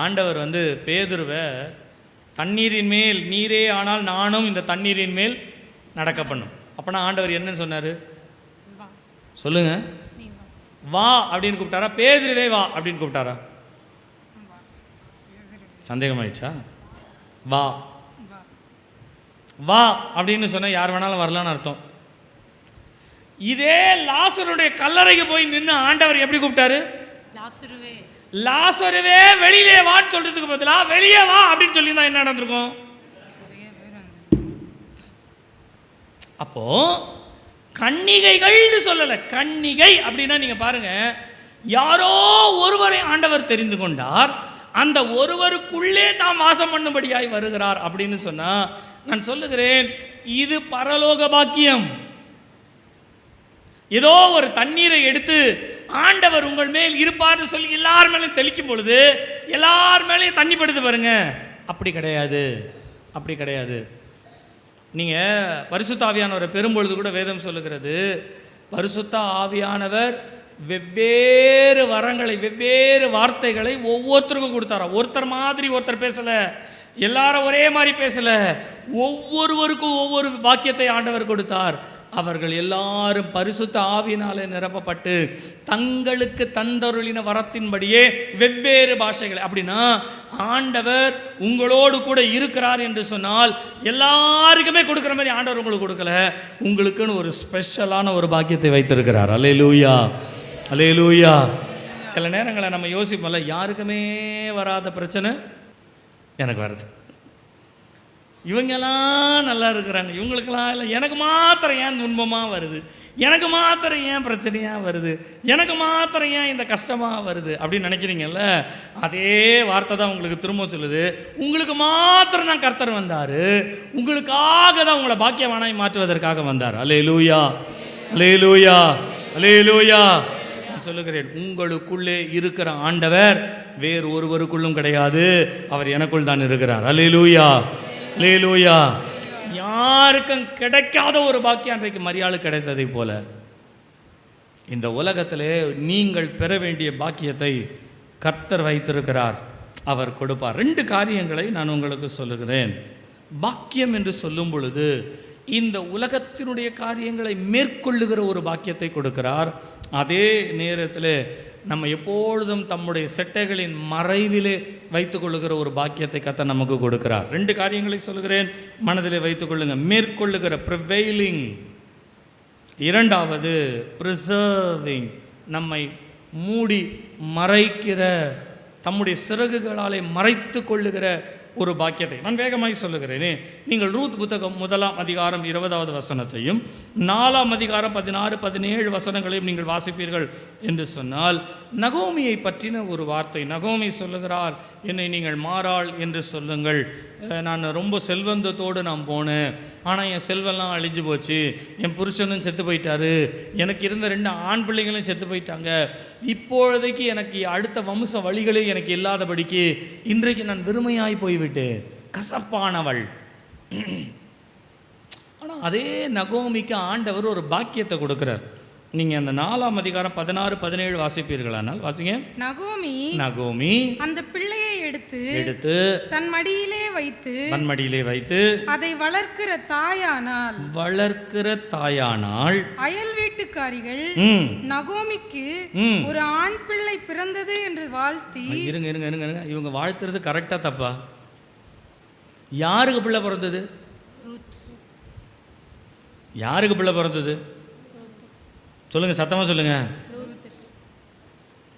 ஆண்டவர் பேதுருவை தண்ணீரின் மேல், நீரே ஆனால் நானும் இந்த தண்ணீரின் மேல் நடக்க பண்ணும். அப்போனா ஆண்டவர் என்னன்னு சொன்னார் சொல்லுங்க? வா அப்படின்னு கூப்பிட்டாரா? பேதுருவே வா அப்படின்னு கூப்பிட்டாரா? சந்தேகமாயிடுச்சா? வா வா அப்படின்னு சொன்னால் யார் வேணாலும் வரலான்னு அர்த்தம். இதே லாசருடைய கல்லறைக்கு போய் நின்று ஆண்டவர் எப்படி கூப்பிட்டாரு? லாசருவே வெளியிலே வான்னு சொல்றதுக்கு பதிலா வெளியே வா அப்படின்னு சொல்லி தான் என்ன நடந்திருக்கும்? அப்போ கன்னிகைகள்னு சொல்லல, கன்னிகை அப்படின்னா நீங்க பாருங்க, யாரோ ஒருவரை ஆண்டவர் தெரிந்து கொண்டார், அந்த ஒருவருக்குள்ளே தாம் வாசம் பண்ணும்படியாய் வருகிறார் அப்படின்னு சொன்னா நான் சொல்லுகிறேன், இது பரலோக பாக்கியம். ஏதோ ஒரு தண்ணீரை எடுத்து ஆண்டவர் உங்கள் மேல் இருப்பார்னு சொல்லி எல்லார் மேலேயும் தெளிக்கும் பொழுது எல்லார் மேலேயும் தண்ணி படுது பாருங்க. அப்படி கிடையாது, அப்படி கிடையாது. நீங்கள் பரிசுத்த ஆவியானவரை பெறும்பொழுது கூட வேதம் சொல்லுகிறது, பரிசுத்த ஆவியானவர் வெவ்வேறு வரங்களை, வெவ்வேறு வார்த்தைகளை ஒவ்வொருத்தருக்கும் கொடுத்தாரா. ஒருத்தர் மாதிரி ஒருத்தர் பேசலை, எல்லாரும் ஒரே மாதிரி பேசலை, ஒவ்வொருவருக்கும் ஒவ்வொரு வாக்கியத்தை ஆண்டவர் கொடுத்தார். அவர்கள் எல்லாரும் பரிசுத்த ஆவியினாலே நிரப்பப்பட்டு தங்களுக்கு தந்தருளின வரத்தின்படியே வெவ்வேறு பாஷைகள். அப்படின்னா ஆண்டவர் உங்களோடு கூட இருக்கிறார் என்று சொன்னால் எல்லாருக்குமே கொடுக்குற மாதிரி ஆண்டவர் உங்களுக்கு கொடுக்கல, உங்களுக்குன்னு ஒரு ஸ்பெஷலான ஒரு பாக்கியத்தை வைத்திருக்கிறார். அல்லேலூயா, அல்லேலூயா. சில நேரங்களை நம்ம யோசிப்போம்ல, யாருக்குமே வராத பிரச்சனை எனக்கு வருது, இவங்கெல்லாம் நல்லா இருக்கிறாங்க, இவங்களுக்கெல்லாம் இல்லை, எனக்கு மாத்திரம் ஏன் துன்பமாக வருது, எனக்கு மாத்திரம் ஏன் பிரச்சனையாக வருது, எனக்கு மாத்திரம் ஏன் இந்த கஷ்டமாக வருது அப்படின்னு நினைக்கிறீங்கல்ல, அதே வார்த்தை தான் உங்களுக்கு திரும்ப சொல்லுது. உங்களுக்கு மாத்திரம் தான் கர்த்தர் வந்தார், உங்களுக்காக தான் உங்களை பாக்கியவானாய் மாற்றுவதற்காக வந்தார். அல்லேலூயா, அல்லேலூயா, அல்லேலூயா. நான் சொல்லுகிறேன், உங்களுக்குள்ளே இருக்கிற ஆண்டவர் வேறு ஒருவருக்குள்ளும் கிடையாது, அவர் எனக்குள் தான் இருக்கிறார். அல்லேலூயா, அல்லேலூயா. யாருக்கும் கிடைக்காத ஒரு பாக்கியம் அன்றைக்கு மரியாதை கிடைத்ததை போல இந்த உலகத்திலே நீங்கள் பெற வேண்டிய பாக்கியத்தை கர்த்தர் வைத்திருக்கிறார், அவர் கொடுப்பார். 2 காரியங்களை நான் உங்களுக்கு சொல்லுகிறேன். பாக்கியம் என்று சொல்லும் பொழுது இந்த உலகத்தினுடைய காரியங்களை மேற்கொள்ளுகிற ஒரு பாக்கியத்தை கொடுக்கிறார். அதே நேரத்தில் நம்ம எப்பொழுதும் தம்முடைய செட்டைகளின் மறைவிலே வைத்துக் கொள்ளுகிற ஒரு பாக்கியத்தை கர்த்தர் நமக்கு கொடுக்கிறார். 2 காரியங்களை சொல்கிறேன், மனதிலே வைத்துக் கொள்ளுங்க. மேற்கொள்ளுகிற ப்ரிவைலிங், இரண்டாவது ப்ரிசர்விங், நம்மை மூடி மறைக்கிற, தம்முடைய சிறகுகளாலே மறைத்து கொள்ளுகிற ஒரு பாக்கியத்தை நான் வேகமாய் சொல்லுகிறேனே. நீங்கள் ரூத் புத்தகம் 1ஆம் அதிகாரம் 20வது வசனத்தையும் 4ஆம் அதிகாரம் 16, 17 வசனங்களையும் நீங்கள் வாசிப்பீர்கள் என்று சொன்னால், நகோமியை பற்றின ஒரு வார்த்தை. நகோமி சொல்லுகிறார், என்னை நீங்கள் மாறாள் என்று சொல்லுங்கள், நான் ரொம்ப செல்வந்தத்தோடு நான் போனேன், ஆனால் என் செல்வெல்லாம் அழிஞ்சு போச்சு, என் புருஷனும் செத்து போயிட்டாரு, எனக்கு இருந்த 2 ஆண் பிள்ளைகளும் செத்து போயிட்டாங்க, இப்பொழுதைக்கு எனக்கு அடுத்த வம்ச வழிகளே எனக்கு இல்லாதபடிக்கு இன்றைக்கு நான் வெறுமையாய் போய்விட்டேன், கசப்பானவள். ஆனால் அதே நகோமிக்கு ஆண்டவர் ஒரு பாக்கியத்தை கொடுக்கிறார். நீங்க அந்த 4ஆம் அதிகாரம் 16, 17 வாசிப்பீர்களானால் வாசிங்க. நகோமி அந்த பிள்ளையை எடுத்து தன் மடியிலே வைத்து அதை வளர்க்கிற தாயானால் அயல் வீட்டுக்காரிகள் நகோமிக்கு ஒரு ஆண் பிள்ளை பிறந்தது என்று வாழ்த்தி. இருங்க, இவங்க வாழ்த்துறது கரெக்டா தப்பா? யாருக்கு பிள்ளை பிறந்தது? யாருக்கு பிள்ளை பிறந்தது சொல்லுங்க, சத்தமா சொல்லுங்க.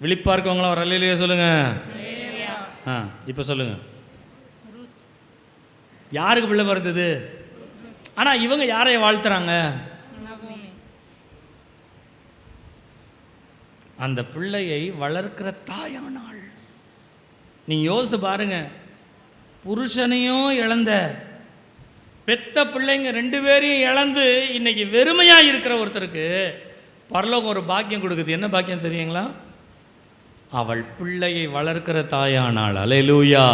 விழிப்பா இருக்கவங்களா ஒரு அல்லேலூயா சொல்லுங்க. இப்ப சொல்லுங்க, யாருக்கு பிள்ளை பிறந்தது? ஆனா இவங்க யாரை வாழ்த்துறாங்க? அந்த பிள்ளையை வளர்க்கிற தாயானாள். நீங்க யோசித்து பாருங்க, புருஷனையும் இழந்த, பெத்த பிள்ளைங்க 2 பேரையும் இழந்து இன்னைக்கு வெறுமையா இருக்கிற ஒருத்தருக்கு பரலோகம் ஒரு பாக்கியம் கொடுக்குது. என்ன பாக்கியம் தெரியுங்களா? அவள் பிள்ளையை வளர்க்கிற தாயானாள். அல்லேலூயா,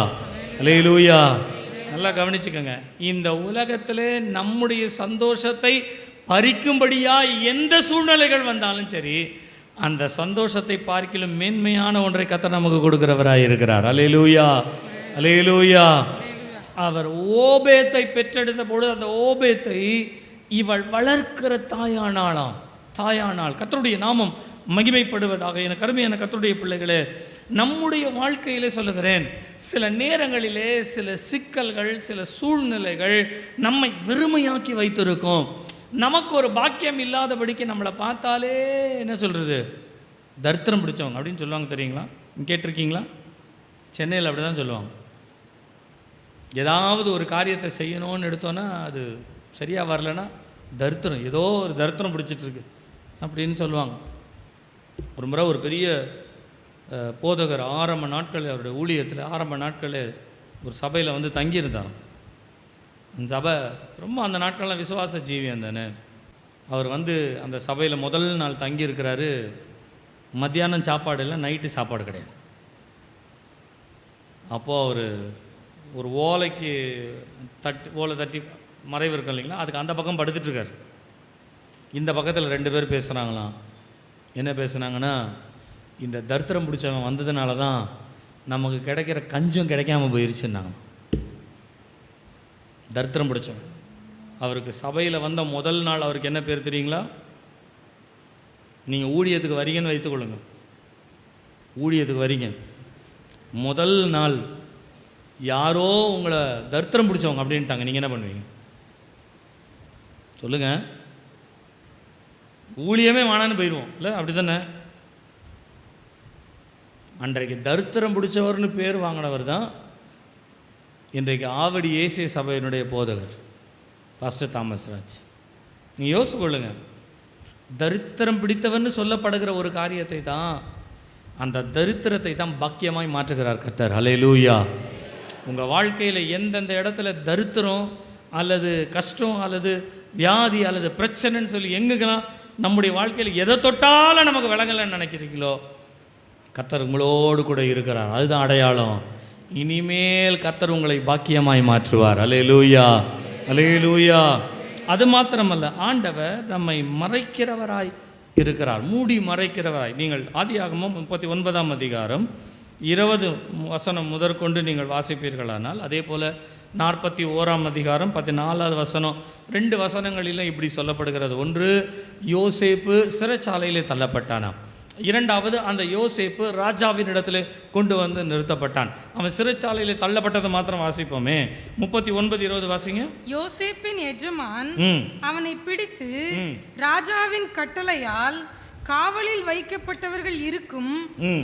அல்லேலூயா. நல்லா கவனிச்சுக்கோங்க. இந்த உலகத்திலே நம்முடைய சந்தோஷத்தை பறிக்கும்படியா எந்த சூழ்நிலைகள் வந்தாலும் சரி, அந்த சந்தோஷத்தை பார்க்கிலும் மேன்மையான ஒன்றை கர்த்தர் நமக்கு கொடுக்கிறவராய் இருக்கிறார். அல்லேலூயா, அல்லேலூயா. அவர் ஓபேத்தை பெற்றெடுத்த பொழுது அந்த ஓபேத்தை இவள் வளர்க்கிற தாயானாளாம். தாயானாள். கர்த்தருடைய நாமம் மகிமைப்படுவதாக. எனக்கு அருமையான கர்த்தருடைய பிள்ளைகளே, நம்முடைய வாழ்க்கையிலே சொல்லுகிறேன், சில நேரங்களிலே சில சிக்கல்கள், சில சூழ்நிலைகள் நம்மை வெறுமையாக்கி வைத்திருக்கும். நமக்கு ஒரு பாக்கியம் இல்லாதபடிக்கு நம்மளை பார்த்தாலே என்ன சொல்கிறது, தரித்திரம் பிடிச்சவங்க அப்படின்னு சொல்லுவாங்க. தெரியுங்களா? கேட்டிருக்கீங்களா? சென்னையில் அப்படி தான் சொல்லுவாங்க. ஏதாவது ஒரு காரியத்தை செய்யணும்னு எடுத்தோன்னா அது சரியாக வரலன்னா தரித்திரம், ஏதோ ஒரு தரித்திரம் பிடிச்சிட்ருக்கு அப்படின்னு சொல்லுவாங்க. ஒரு முறை ஒரு பெரிய போதகர் ஆரம்ப நாட்கள், அவருடைய ஊழியத்தில் ஆரம்ப நாட்களே ஒரு சபையில் வந்து தங்கியிருந்தார். அந்த சபை ரொம்ப அந்த நாட்கள்லாம் விசுவாச ஜீவியம் தானே. அவர் வந்து அந்த சபையில் முதல் நாள் தங்கியிருக்கிறாரு. மத்தியானம் சாப்பாடு இல்லை, நைட்டு சாப்பாடு கிடையாது. அப்போது அவர் ஒரு ஓலைக்கு ஓலை தட்டி மறைவு இருக்கும் இல்லைங்களா, அதுக்கு அந்த பக்கம் படுத்துட்ருக்கார். இந்த பக்கத்தில் 2 பேர் பேசுகிறாங்களாம். என்ன பேசுனாங்கன்னா, இந்த தரித்திரம் பிடிச்சவன் வந்ததுனால தான் நமக்கு கிடைக்கிற கஞ்சம் கிடைக்காம போயிருச்சுன்னாங்க. தரித்திரம் பிடிச்சவன் அவருக்கு சபையில் வந்த முதல் நாள் அவருக்கு என்ன பேர் தெரியுங்களா? நீங்கள் ஊழியத்துக்கு வரீங்கன்னு வைத்துக்கொள்ளுங்க. ஊழியத்துக்கு வரீங்க, முதல் நாள் யாரோ உங்களை தரித்திரம் பிடிச்சவங்க அப்படின்ட்டாங்க. நீங்கள் என்ன பண்ணுவீங்க சொல்லுங்கள்? ஊழியமே வானான்னு போயிடுவோம் இல்லை? அப்படி தானே? அன்றைக்கு தரித்திரம் பிடிச்சவர்னு பேர் வாங்கினவர் தான் இன்றைக்கு ஆவடி ஏசிய சபையினுடைய போதகர் பாஸ்டர் தாமஸ் ராஜ். நீங்கள் யோசிச்சு கொள்ளுங்க, தரித்திரம் பிடித்தவர்னு சொல்லப்படுகிற ஒரு காரியத்தை தான், அந்த தரித்திரத்தை தான் பாக்கியமாய் மாற்றுகிறார் கர்த்தர். அல்லேலூயா. உங்கள் வாழ்க்கையில் எந்தெந்த இடத்துல தரித்திரம் அல்லது கஷ்டம் அல்லது வியாதி அல்லது பிரச்சனைன்னு சொல்லி எங்கெல்லாம் நம்முடைய வாழ்க்கையில் எதை தொட்டாலும் நமக்கு விளங்கலைன்னு நினைக்கிறீங்களோ, கர்த்தர் உங்களோடு கூட இருக்கிறார். அதுதான் அடையாளம். இனிமேல் கர்த்தர் உங்களை பாக்கியமாய் மாற்றுவார். அல்லேலூயா, அல்லேலூயா. அது மாத்திரமல்ல, ஆண்டவர் நம்மை மறைக்கிறவராய் இருக்கிறார், மூடி மறைக்கிறவராய். நீங்கள் ஆதியாகமம் 39ஆம் அதிகாரம் 20 வசனம் முதற்கொண்டு நீங்கள் வாசிப்பீர்களானால், அதே போல் 41ஆம் அதிகாரம் 14வது வசனம், 2 வசனங்களிலும் இப்படி சொல்லப்படுகிறது. ஒன்று, யோசேப்பு சிறைச்சாலையிலே தள்ளப்பட்டானாம். 2வது, அந்த யோசேப்பு ராஜாவின் இடத்துல கொண்டு வந்து நிறுத்தப்பட்டான். அவன் சிறைச்சாலையிலே தள்ளப்பட்டதை மாத்திரம் வாசிப்போமே. 39:20 வாசிங்க. யோசேப்பின் எஜமான் அவனை பிடித்து ராஜாவின் கட்டளையால் காவலில் வைக்கப்பட்டவர்கள் இருக்கும்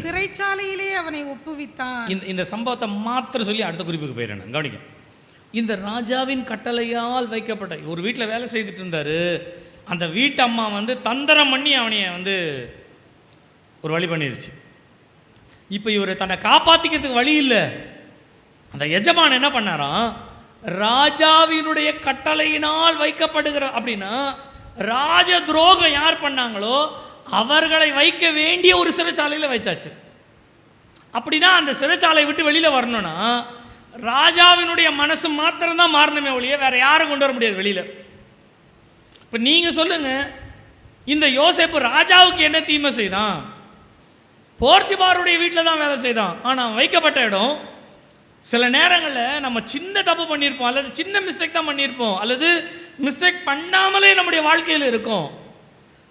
சிறைச்சாலையிலே அவனை ஒப்புவித்தான். இந்த சம்பவத்தை மாத்திரம் சொல்லி அடுத்த குறிப்புக்கு போயிடணும். கவனிக்க. இந்த ராஜாவின் கட்டளையால் வைக்கப்பட்ட ஒரு வீட்டில் வேலை செய்துட்டு இருந்தார். அந்த வீட்டு அம்மா வந்து தந்திரம் பண்ணி அவனைய வந்து ஒரு வழி பண்ணிருச்சு. இப்போ இவர் தன்னை காப்பாற்றிக்கிறதுக்கு வழி இல்லை. அந்த எஜமான் என்ன பண்ணாராம், ராஜாவினுடைய கட்டளையினால் வைக்கப்படுகிற அப்படின்னா ராஜ துரோகம் யார் பண்ணாங்களோ அவர்களை வைக்க வேண்டிய ஒரு சிறைச்சாலையில் வைச்சாச்சு. அப்படின்னா அந்த சிறைச்சாலையை விட்டு வெளியில் வரணும்னா ராஜாவினுடைய மனசு மாத்திரம்தான் மாறணுமே ஒழிய வேற யாரும் கொண்டு வர முடியாது வெளியில். இப்போ நீங்கள் சொல்லுங்க, இந்த யோசேப்பு ராஜாவுக்கு என்ன தீமை செய்தான்? போர்த்திபாருடைய வீட்டில் தான் வேலை செய்தான். ஆனால் வைக்கப்பட்ட இடம், சில நேரங்களில் நம்ம சின்ன தப்பு பண்ணியிருப்போம், அல்லது சின்ன மிஸ்டேக் தான் பண்ணியிருப்போம், அல்லது மிஸ்டேக் பண்ணாமலே நம்முடைய வாழ்க்கையில் இருக்கும்.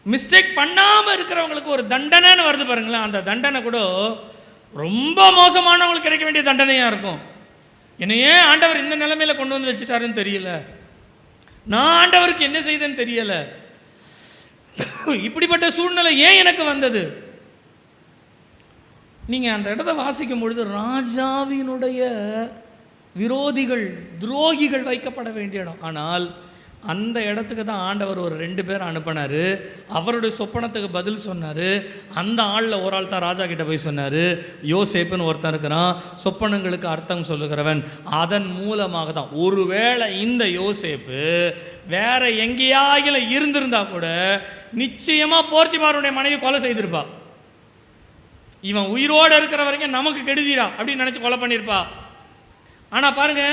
மிஸ்டேக் பண்ணாமல் இருக்கிறவங்களுக்கு ஒரு தண்டனைன்னு வருது பாருங்களேன். அந்த தண்டனை கூட ரொம்ப மோசமானவங்களுக்கு கிடைக்க வேண்டிய தண்டனையாக இருக்கும். என்னை ஏன் ஆண்டவர் இந்த நிலைமையில கொண்டு வந்து வச்சுட்டாருன்னு தெரியல, நான் ஆண்டவருக்கு என்ன செய்தேன்னு தெரியல, இப்படிப்பட்ட சூழ்நிலை ஏன் எனக்கு வந்தது? நீங்கள் அந்த இடத்த வாசிக்கும் பொழுது ராஜாவினுடைய விரோதிகள், துரோகிகள் வைக்கப்பட வேண்டிய இடம். ஆனால் அந்த இடத்துக்கு தான் ஆண்டவர் ஒரு 2 பேர் அனுப்பினார். அவருடைய சொப்பனத்துக்கு பதில் சொன்னார். அந்த ஆளில் ஒரு ஆள் தான் ராஜா கிட்ட போய் சொன்னார். யோசேப்புன்னு ஒருத்தன் இருக்கிறான், சொப்பனங்களுக்கு அர்த்தம் சொல்லுகிறவன். அதன் மூலமாக தான், ஒருவேளை இந்த யோசேப்பு வேற எங்கேயாகில இருந்திருந்தா கூட நிச்சயமாக போர்த்திபாருடைய மனைவி கொலை செய்திருப்பா. இவன் உயிரோடு இருக்கிற வரைக்கும் நமக்கு கெடுதிரா அப்படின்னு நினச்சி கொலை பண்ணியிருப்பா. ஆனால் பாருங்க,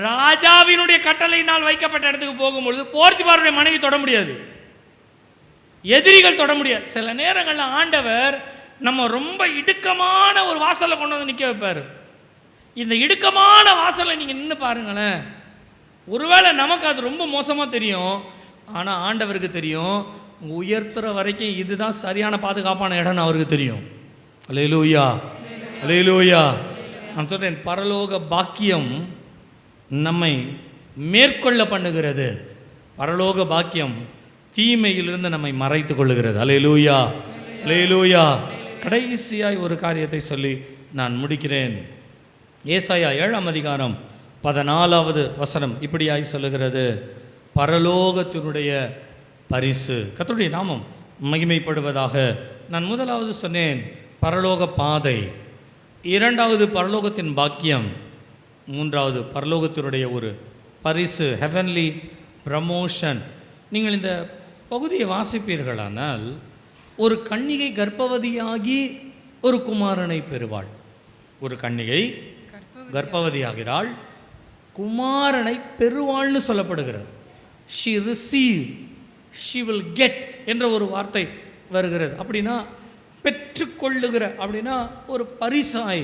ராஜாவினுடைய கட்டளையினால் வைக்கப்பட்ட இடத்துக்கு போகும்பொழுது போர்த்திபாருடைய மனைவி தொட முடியாது, எதிரிகள் தொட முடியாது. சில நேரங்களில் ஆண்டவர் நம்ம ரொம்ப இடுக்கமான ஒரு வாசலில் கொண்டு வந்து நிற்க வைப்பார். இந்த இடுக்கமான வாசலில் நீங்கள் நின்று பாருங்களேன். ஒருவேளை நமக்கு அது ரொம்ப மோசமாக தெரியும், ஆனால் ஆண்டவருக்கு தெரியும் உயர்த்துற வரைக்கும் இதுதான் சரியான பாதுகாப்பான இடம்னு அவருக்கு தெரியும். அல்லேலூயா, அல்லேலூயா. நான் சொல்கிறேன், பரலோக பாக்கியம் நம்மை மேற்கொள்ள பண்ணுகிறது. பரலோக பாக்கியம் தீமையிலிருந்து நம்மை மறைத்து கொள்ளுகிறது. அல்லேலூயா, அல்லேலூயா. கடைசியாய் ஒரு காரியத்தை சொல்லி நான் முடிக்கிறேன். ஏசாயா 7ஆம் அதிகாரம் 14வது வசனம் இப்படியாய் சொல்லுகிறது, பரலோகத்தினுடைய பரிசு. கர்த்தருடைய நாமம் மகிமைப்படுவதாக. நான் முதலாவது சொன்னேன் பரலோக பாதை, இரண்டாவது பரலோகத்தின் பாக்கியம், மூன்றாவது பரலோகத்தினுடைய ஒரு பரிசு, ஹெவன்லி ப்ரமோஷன். நீங்கள் இந்த பகுதியை வாசிப்பீர்களானால், ஒரு கன்னிகை கர்ப்பவதியாகி ஒரு குமாரனை பெறுவாள். ஒரு கன்னிகை கர்ப்பவதியாகிறாள், குமாரனை பெறுவாள்னு சொல்லப்படுகிறது. She receive, she will get என்ற ஒரு வார்த்தை வருகிறது. அப்படின்னா பெற்றுக்கொள்ளுகிற, அப்படின்னா ஒரு பரிசாய்.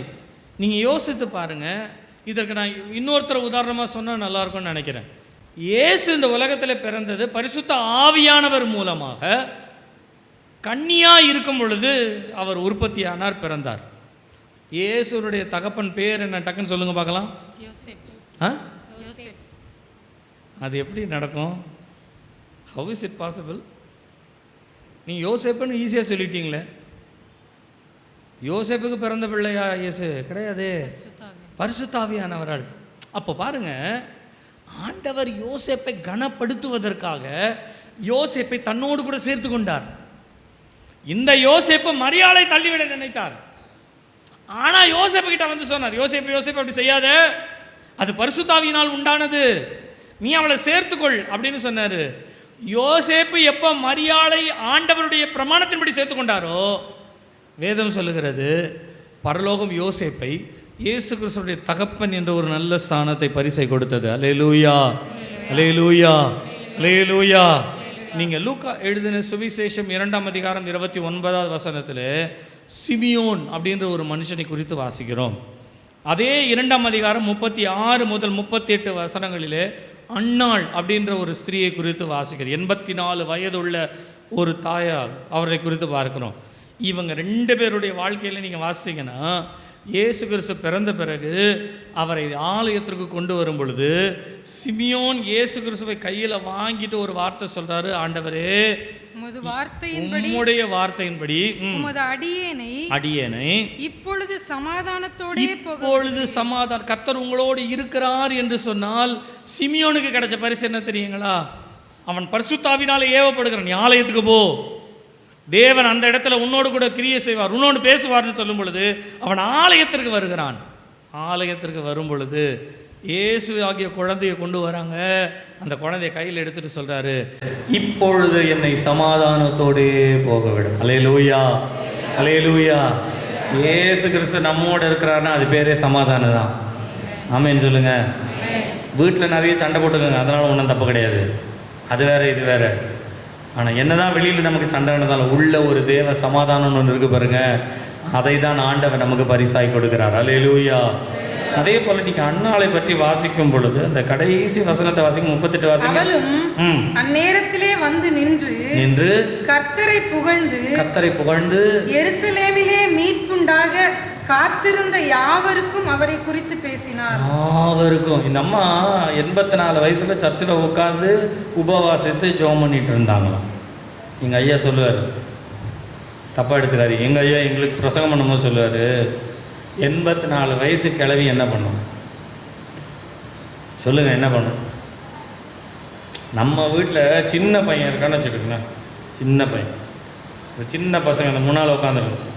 நீங்கள் யோசித்து பாருங்கள். இதற்கு நான் இன்னொருத்தர் உதாரணமாக சொன்னால் நல்லாயிருக்கும்னு நினைக்கிறேன். இயேசு இந்த உலகத்தில் பிறந்தது பரிசுத்த ஆவியானவர் மூலமாக. கன்னியாக இருக்கும் பொழுது அவர் உற்பத்தியானார், பிறந்தார். இயேசுடைய தகப்பன் பேர் என்ன? டக்குன்னு சொல்லுங்க பார்க்கலாம். அது எப்படி நடக்கும்? How is it possible? நீங்கள் யோசேப்புன்னு ஈஸியாக சொல்லிட்டீங்களே. யோசேப்புக்கு பிறந்த பிள்ளையா இயேசு? கிடையாது, பரிசுத்த ஆவியானவரால். அப்போ பாருங்க, ஆண்டவர் யோசேப்பை கனப்படுத்துவதற்காக யோசேப்பை தன்னோடு கூட சேர்த்து கொண்டார். இந்த யோசேப்பு மரியாளை தள்ளிவிட நினைத்தார். ஆனால் யோசேப்பு கிட்ட வந்து சொன்னார், யோசேப்பு யோசேப்பு அப்படி செய்யாத, அது பரிசுத்த ஆவியினால் உண்டானது, நீ அவளை சேர்த்துக்கொள் அப்படின்னு சொன்னார். யோசேப்பு எப்போ மரியாளை ஆண்டவருடைய பிரமாணத்தின்படி சேர்த்து கொண்டாரோ, வேதம் சொல்லுகிறது பரலோகம் யோசேப்பை இயேசு கிறிஸ்துடைய தகப்பன் என்ற ஒரு நல்ல ஸ்தானத்தை பரிசை கொடுத்தது. அல்லேலூயா, அல்லேலூயா, அல்லேலூயா. நீங்கள் லூக்கா எழுதின சுவிசேஷம் 2ஆம் அதிகாரம் 29வது வசனத்தில் சிமியோன் அப்படின்ற ஒரு மனுஷனை குறித்து வாசிக்கிறோம். அதே 2ஆம் அதிகாரம் 36 முதல் 38 வசனங்களிலே அன்னாள் அப்படின்ற ஒரு ஸ்திரீயை குறித்து வாசிக்கிறோம். 84 வயதுள்ள ஒரு தாயார், அவரை குறித்து பார்க்கிறோம். இவங்க 2 பேருடைய வாழ்க்கையில் நீங்கள் வாசித்தீங்கன்னா, இயேசு கிறிஸ்து பிறந்த பிறகு அவரை ஆலயத்திற்கு கொண்டு வரும் பொழுது சிமியோன் இயேசு கிறிஸ்துவை கையில் வாங்கிட்டு ஒரு வார்த்தை சொல்றாரு, ஆண்டவரே உம்முடைய வார்த்தையின்படி அடியேனை இப்பொழுது சமாதானத்தோடே இப்பொழுது சமாதானம், கர்த்தர் உங்களோடு இருக்கிறார் என்று சொன்னால் சிமியோனுக்கு கிடைச்ச பரிசு என்ன தெரியுங்களா? அவன் பரிசுத்த ஆவியினாலே ஏவப்படுகிறான். நீ ஆலயத்துக்கு போ, தேவன் அந்த இடத்துல உன்னோடு கூட கிரியை செய்வார், உன்னோடு பேசுவார்னு சொல்லும் பொழுது அவன் ஆலயத்திற்கு வருகிறான். ஆலயத்திற்கு வரும் பொழுது இயேசு ஆகிய குழந்தையை கொண்டு வராங்க. அந்த குழந்தைய கையில் எடுத்துட்டு சொல்றாரு, இப்பொழுது என்னை சமாதானத்தோடே போக விடும். அல்லேலூயா, அல்லேலூயா. இயேசு கிறிஸ்து நம்மோடு இருக்கிறாருன்னா அது பேரே சமாதானம் தான். ஆமேன்னு சொல்லுங்க. வீட்டில் நிறைய சண்டை போட்டுக்கோங்க, அதனால ஒன்றும் தப்பு கிடையாது. அது வேற இது வேற. ஆனால் என்னதான் வெளியில் நமக்கு சண்டை நடந்தாலும் உள்ள ஒரு தேவ சமாதானம்னு ஒன்று இருக்கு பாருங்க, அதை தான் ஆண்டவர் நமக்கு பரிசாய் கொடுக்கிறார். அல்லேலூயா. அதே போல நீங்க அன்னாளை பற்றி வாசிக்கும் பொழுது அந்த கடைசி வசனத்தை வாசிக்கும் 38 வாசிக்கும். அந்நேரத்திலே வந்து நின்று கர்த்தரை புகழ்ந்து எருசலேமிலே மீட்புண்டாக காத்திருந்த யாவருக்கும் அவரை குறித்து பேசினார். யாவருக்கும். இந்த அம்மா 84 வயசுல சர்ச்சில் உட்கார்ந்து உபவாசித்து ஜெபம் பண்ணிட்டு இருந்தாங்களாம். எங்கள் ஐயா சொல்லுவார், தப்பாக எடுத்துக்காரு, எங்கள் ஐயா எங்களுக்கு பிரசங்கம் பண்ணும்போது சொல்லுவார், 84 வயசு கிழவி என்ன பண்ணும் சொல்லுங்க, என்ன பண்ணும்? நம்ம வீட்டில் சின்ன பையன் இருக்கான்னு வச்சுக்கோங்க, சின்ன பையன், இந்த சின்ன பசங்க இந்த முன்னால் உட்காந்துருக்கும்,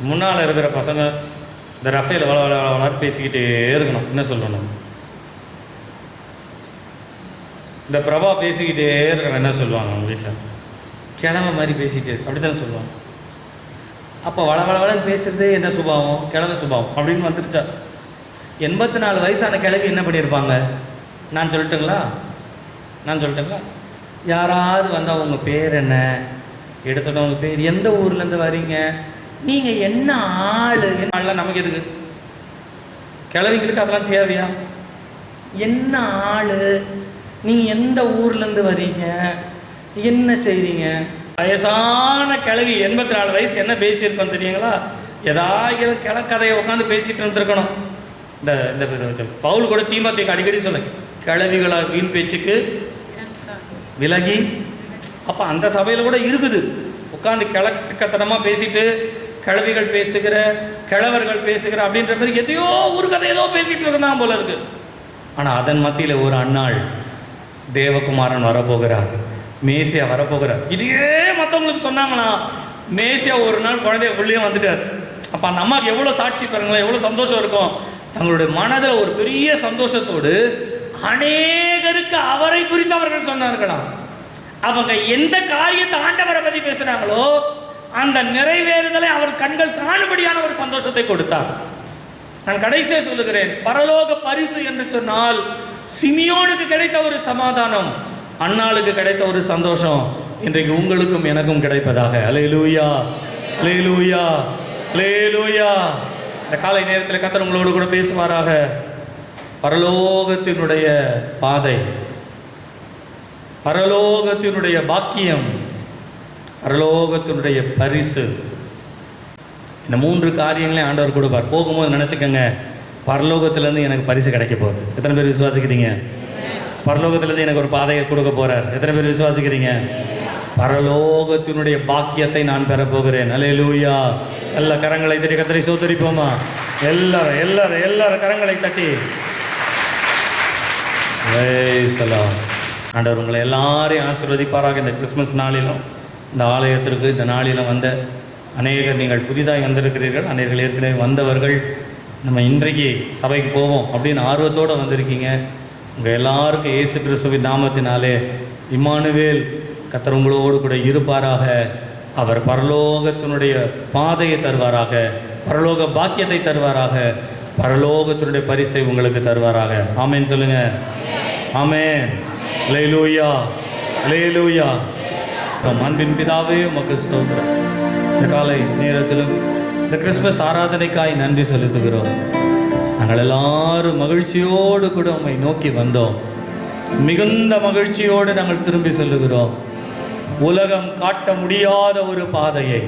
முன்னால் இருக்கிற பசங்க இந்த ரஃபேல் வளர பேசிக்கிட்டே இருக்கணும். என்ன சொல்லணும்? இந்த பிரபா பேசிக்கிட்டே இருக்கணும். என்ன சொல்லுவாங்க அவங்க வீட்டில்? கிழமை மாதிரி பேசிக்கிட்டே, அப்படி தானே சொல்லுவாங்க. அப்போ வளவளன்னு பேசுறது என்ன சுபாவம்? கிழமை சுபாவம் அப்படின்னு வந்துருச்சா? 84 வயசான கிழவி என்ன பண்ணியிருப்பாங்க? நான் சொல்லட்டுங்களா? யாராவது வந்தால் உங்கள் பேர் என்ன, எடுத்துகிட்ட உங்கள் பேர், எந்த ஊர்லேருந்து வரீங்க, நீங்கள் என்ன ஆள், என்னலாம் நமக்கு எதுக்கு? கிழவிங்களுக்கு அதெல்லாம் தேவையா? என்ன ஆள், நீங்கள் எந்த ஊர்லேருந்து வரீங்க, என்ன செய்கிறீங்க? வயசான கிழவி 84 வயசு என்ன பேசியிருக்கோம் தெரியுங்களா? ஏதாவது கிழக்கதையை உட்காந்து பேசிகிட்டு இருந்திருக்கணும். இந்த பவுல் கூட தீமோத்தேயுக்கு அடிக்கடி சொல்ல, கிழவிகளா வீண் பேச்சுக்கு விலகி. அப்போ அந்த சபையில் கூட இருக்குது, உட்காந்து கிழக்கத்தனமாக பேசிட்டு கிழவிகள் பேசுகிற, கிழவர்கள் பேசுகிற அப்படின்ற மாதிரி எதையோ ஒரு கதை ஏதோ பேசிகிட்டு இருந்தான் போல இருக்கு. ஆனால் அதன் மத்தியில் ஒரு அன்னாள் தேவகுமாரன் வரப்போகிறார், மேசியா வரப்போகிறார். இதையே மற்றவங்களுக்கு சொன்னாங்கன்னா மேசியா ஒரு நாள் குழந்தைய உள்ளே வந்துட்டார். அப்போ அந்த அம்மாவுக்கு எவ்வளோ சாட்சி பாருங்களேன், எவ்வளோ சந்தோஷம் இருக்கும். தங்களுடைய மனதில் ஒரு பெரிய சந்தோஷத்தோடு அநேகருக்கு அவரை குறித்து அவர்கள் சொன்னார்களாம். அவங்க எந்த காரியத்தை ஆண்டவரை பற்றி பேசுகிறாங்களோ அந்த நிறைவேறுதலை அவர் கண்கள் காணும்படியான ஒரு சந்தோஷத்தை கொடுத்தார். நான் கடைசியாக சொல்லுகிறேன், பரலோக பரிசு என்று சொன்னால் சிமியோனுக்கு கிடைத்த ஒரு சமாதானம், அன்னாளுக்கு கிடைத்த ஒரு சந்தோஷம் இன்றைக்கு உங்களுக்கும் எனக்கும் கிடைப்பதாக. அல்லேலூயா, அல்லேலூயா, அல்லேலூயா. இந்த காலை நேரத்தில் கர்த்தர் உங்களோடு கூட பேசுவாராக. பரலோகத்தினுடைய பாதை, பரலோகத்தினுடைய பாக்கியம், பரலோகத்தினுடைய பரிசு, இந்த 3 காரியங்களையும் ஆண்டவர் கொடுப்பார். போகும்போது நினச்சிக்கோங்க, பரலோகத்திலேருந்து எனக்கு பரிசு கிடைக்க போகுது. எத்தனை பேர் விசுவாசிக்கிறீங்க? பரலோகத்திலேருந்து எனக்கு ஒரு பாதையை கொடுக்க போகிறார். எத்தனை பேர் விசுவாசிக்கிறீங்க? பரலோகத்தினுடைய பாக்கியத்தை நான் பெற போகிறேன். அல்லேலூயா. எல்லா கரங்களை தட்டி கர்த்தரை ஸ்தோத்திரிப்போமா? எல்லாரும் கரங்களை தட்டி. ஆண்டவர் உங்களை எல்லாரையும் ஆசீர்வதிப்பாராக. இந்த கிறிஸ்மஸ் நாளிலும் இந்த ஆலயத்திற்கு இந்த நாளிலும் வந்த அநேகர், நீங்கள் புதிதாக வந்திருக்கிறீர்கள், அநேகர்கள் ஏற்கனவே வந்தவர்கள், நம்ம இன்றைக்கு சபைக்கு போவோம் அப்படின்னு ஆர்வத்தோடு வந்திருக்கீங்க. உங்கள் எல்லாருக்கும் இயேசு கிறிஸ்துவின் நாமத்தினாலே இம்மானுவேல் கர்த்தர் உங்களோடு கூட இருப்பாராக. அவர் பரலோகத்தினுடைய பாதையை தருவாராக, பரலோக பாக்கியத்தை தருவாராக, பரலோகத்தினுடைய பரிசை உங்களுக்கு தருவாராக. ஆமேன் சொல்லுங்க. ஆமேன். அல்லேலூயா, அல்லேலூயா. அன்பின் பிதாவே உமக்கு ஸ்தோத்திரம். இந்த காலை நேரத்திலும் இந்த கிறிஸ்மஸ் ஆராதனைக்காய் நன்றி செலுத்துகிறோம். நாங்கள் எல்லாரும் மகிழ்ச்சியோடு கூட உம்மை நோக்கி வந்தோம். மிகுந்த மகிழ்ச்சியோடு நாங்கள் திரும்பி செல்லுகிறோம். உலகம் காட்ட முடியாத ஒரு பாதையை,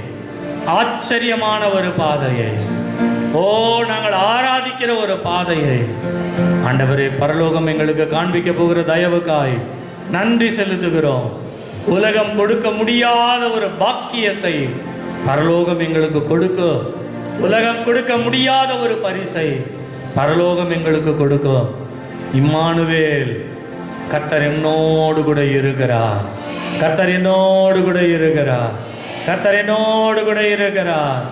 ஆச்சரியமான ஒரு பாதையை, நாங்கள் ஆராதிக்கிற ஒரு பாதையை ஆண்டவரே பரலோகம் எங்களுக்கு காண்பிக்க போகிற தயவுக்காய் நன்றி செலுத்துகிறோம். உலகம் கொடுக்க முடியாத ஒரு பாக்கியத்தை பரலோகம் எங்களுக்கு கொடுக்கும். உலகம் கொடுக்க முடியாத ஒரு பரிசை பரலோகம் எங்களுக்கு கொடுக்கும். இம்மானுவேல் கர்த்தர் என்னோடு கூட இருக்கிறார், கர்த்தர் என்னோடு கூட இருக்கிறார், கர்த்தர் என்னோடு கூட இருக்கிறார்.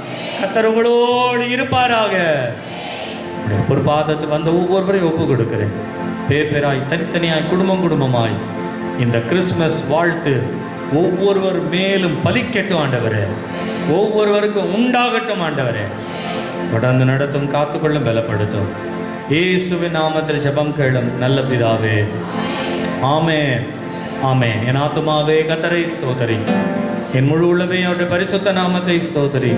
கர்த்தர் உங்களோடு இருப்பாராக. ஒரு பாதத்தில் வந்த ஒவ்வொருவரையும் ஒப்பு கொடுக்கிறேன். பேராய் தனித்தனியாய் குடும்பமாய் இந்த கிறிஸ்மஸ் வாழ்த்து ஒவ்வொருவர் மேலும் பலிக்கட்டும் ஆண்டவரே, ஒவ்வொருவருக்கும் உண்டாகட்டும் ஆண்டவரே. தொடர்ந்து நடத்தும், காத்துக்கொள்ளும், பலப்படுத்தும். இயேசுவின் நாமத்தில் ஜெபம் கேளும் நல்ல பிதாவே. ஆமென், ஆமென். என் ஆத்துமாவே கர்த்தரை ஸ்தோத்திரி, என் முழு உள்ளமே அவருடைய பரிசுத்த நாமத்தை ஸ்தோத்திரி.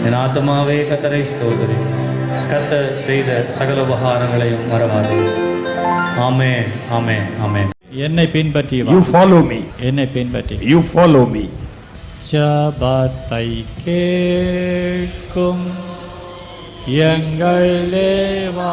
என் ஆத்துமாவே கர்த்தரை ஸ்தோத்திரி, கர்த்தர் செய்த சகல உபகாரங்களையும் மறவாதே. ஆமென், ஆமென், ஆமென். என்னை பின்பற்றி வா. You follow me. என்னை பின்பற்றி. You follow me. ஜெபத்தை கேட்கும் எங்கள் தேவா.